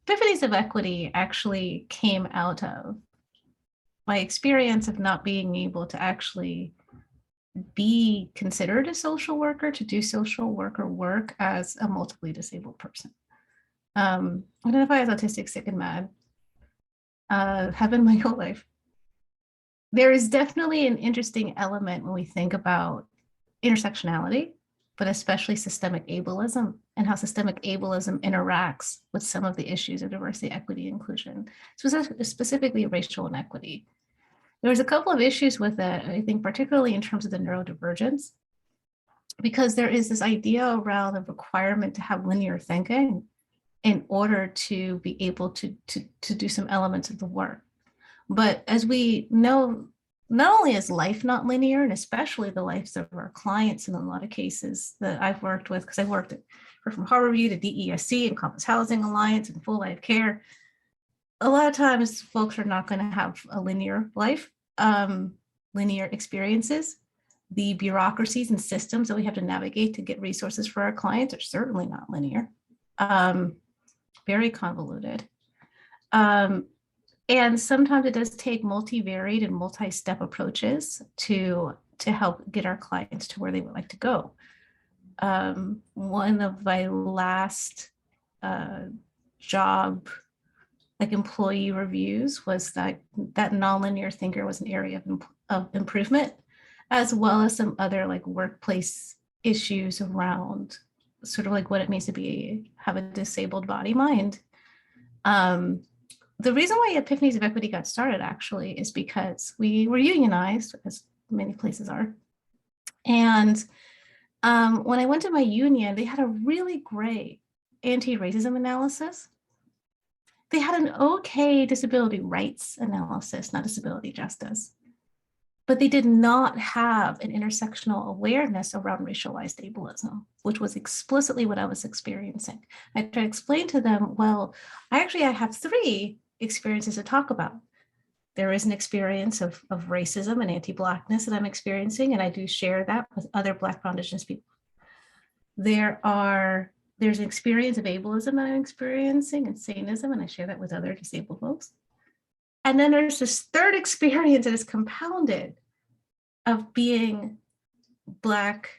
Epiphanies of Equity actually came out of my experience of not being able to actually be considered a social worker, to do social worker work as a multiply disabled person. Identify as autistic, sick, and mad. Have been my whole life. There is definitely an interesting element when we think about intersectionality, but especially systemic ableism and how systemic ableism interacts with some of the issues of diversity, equity, inclusion, specifically racial inequity. There was a couple of issues with it, I think, particularly in terms of the neurodivergence, because there is this idea around the requirement to have linear thinking in order to be able to do some elements of the work. But as we know, not only is life not linear, and especially the lives of our clients in a lot of cases that I've worked with, because I've worked from Harborview to DESC and Compass Housing Alliance and Full Life Care, a lot of times folks are not going to have a linear life, linear experiences. The bureaucracies and systems that we have to navigate to get resources for our clients are certainly not linear, very convoluted. And sometimes it does take multivariate and multi-step approaches to help get our clients to where they would like to go. One of my last job employee reviews was that nonlinear thinker was an area of improvement, as well as some other workplace issues around sort of what it means to have a disabled body mind. The reason why Epiphanies of Equity got started actually is because we were unionized, as many places are. And When I went to my union, they had a really great anti-racism analysis. They had an okay disability rights analysis, not disability justice, but they did not have an intersectional awareness around racialized ableism, which was explicitly what I was experiencing. I tried to explain to them, well, I have 3 experiences to talk about. There is an experience of racism and anti-Blackness that I'm experiencing, and I do share that with other Black, brown, indigenous people. There's an experience of ableism that I'm experiencing and Satanism, and I share that with other disabled folks. And then there's this 3rd experience that is compounded of being Black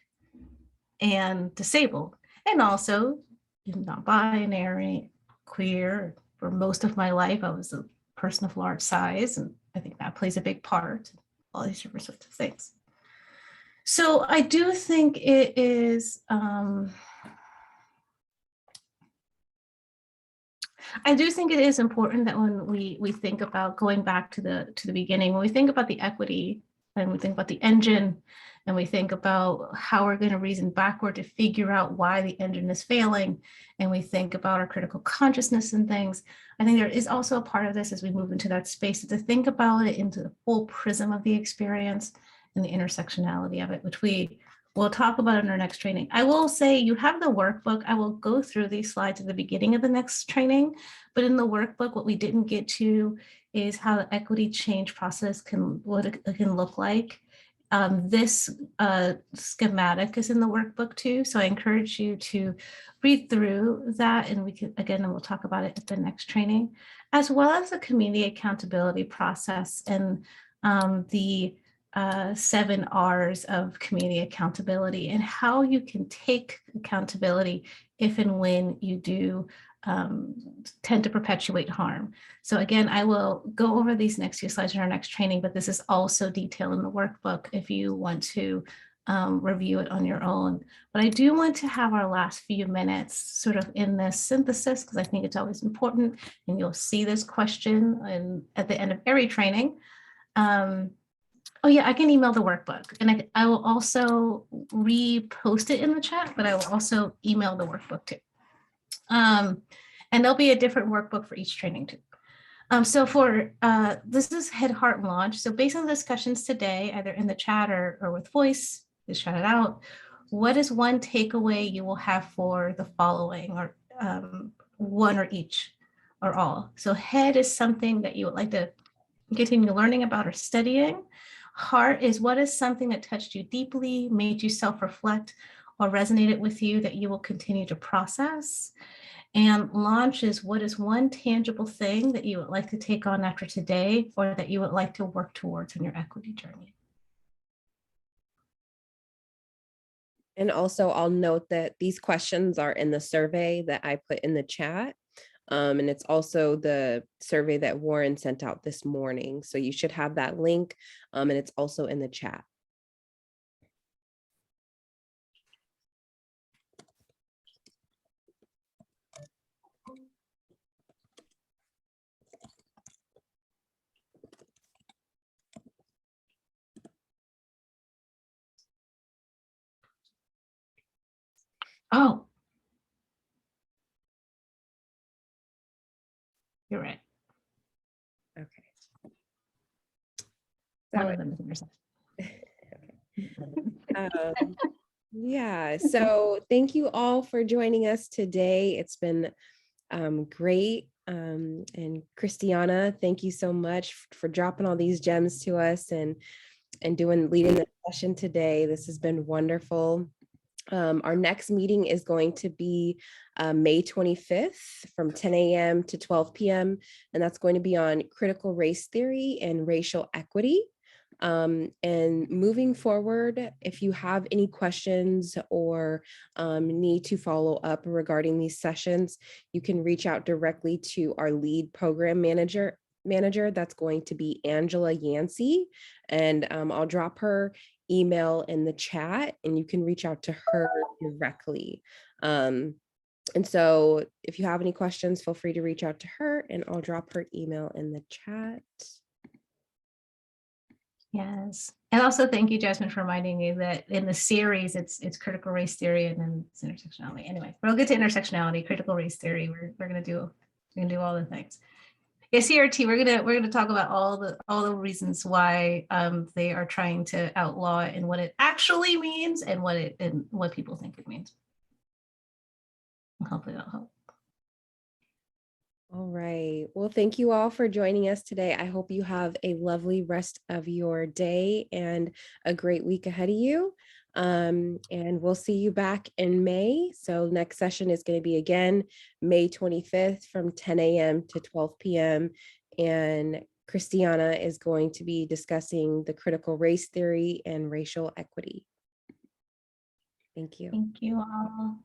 and disabled, and also non-binary, queer. For most of my life, I was a person of large size, and I think that plays a big part in all these different sorts of things. So I do think it is, important that when we think about going back to the beginning, when we think about the equity and we think about the engine and we think about how we're going to reason backward to figure out why the engine is failing, and we think about our critical consciousness and things, I think there is also a part of this as we move into that space to think about it into the full prism of the experience and the intersectionality of it, which we'll talk about in our next training. I will say you have the workbook. I will go through these slides at the beginning of the next training, but in the workbook, what we didn't get to is how the equity change process what it can look like. This schematic is in the workbook too, so I encourage you to read through that, and we can, again, and we'll talk about it at the next training, as well as the community accountability process and the 7 R's of community accountability and how you can take accountability if and when you do tend to perpetuate harm. So again, I will go over these next few slides in our next training, but this is also detailed in the workbook if you want to review it on your own. But I do want to have our last few minutes sort of in this synthesis, because I think it's always important, and you'll see this question at the end of every training. Oh yeah, I can email the workbook, and I will also repost it in the chat, but I will also email the workbook too. And there'll be a different workbook for each training too. So for this is Head, Heart, and Launch. So based on the discussions today, either in the chat or with voice, just shout it out. What is one takeaway you will have for the following, or one or each or all? So Head is something that you would like to continue learning about or studying. Heart is what is something that touched you deeply, made you self-reflect, or resonated with you that you will continue to process. And Launch is what is one tangible thing that you would like to take on after today, or that you would like to work towards in your equity journey. And also I'll note that these questions are in the survey that I put in the chat. And it's also the survey that Warren sent out this morning. So you should have that link, and it's also in the chat. Oh, you're right. Okay. One of them is yeah, so thank you all for joining us today. It's been great. And ChrisTiana, thank you so much for dropping all these gems to us and leading the session today. This has been wonderful. Our next meeting is going to be May 25th from 10 a.m. to 12 p.m. And that's going to be on critical race theory and racial equity. And moving forward, if you have any questions or need to follow up regarding these sessions, you can reach out directly to our lead program manager. That's going to be Angela Yancey, and I'll drop her email in the chat, and you can reach out to her directly. And so if you have any questions, feel free to reach out to her, and I'll drop her email in the chat. Yes. And also thank you, Jasmine, for reminding me that in the series, it's critical race theory and then it's intersectionality. Anyway, we'll get to intersectionality, critical race theory. We're gonna do all the things. Yeah, CRT, we're gonna talk about all the reasons why they are trying to outlaw it and what it actually means and what people think it means. Hopefully that'll help. All right. Well, thank you all for joining us today. I hope you have a lovely rest of your day and a great week ahead of you. And we'll see you back in May. So next session is going to be again, May 25th from 10 a.m. to 12 p.m. And ChrisTiana is going to be discussing the critical race theory and racial equity. Thank you. Thank you all.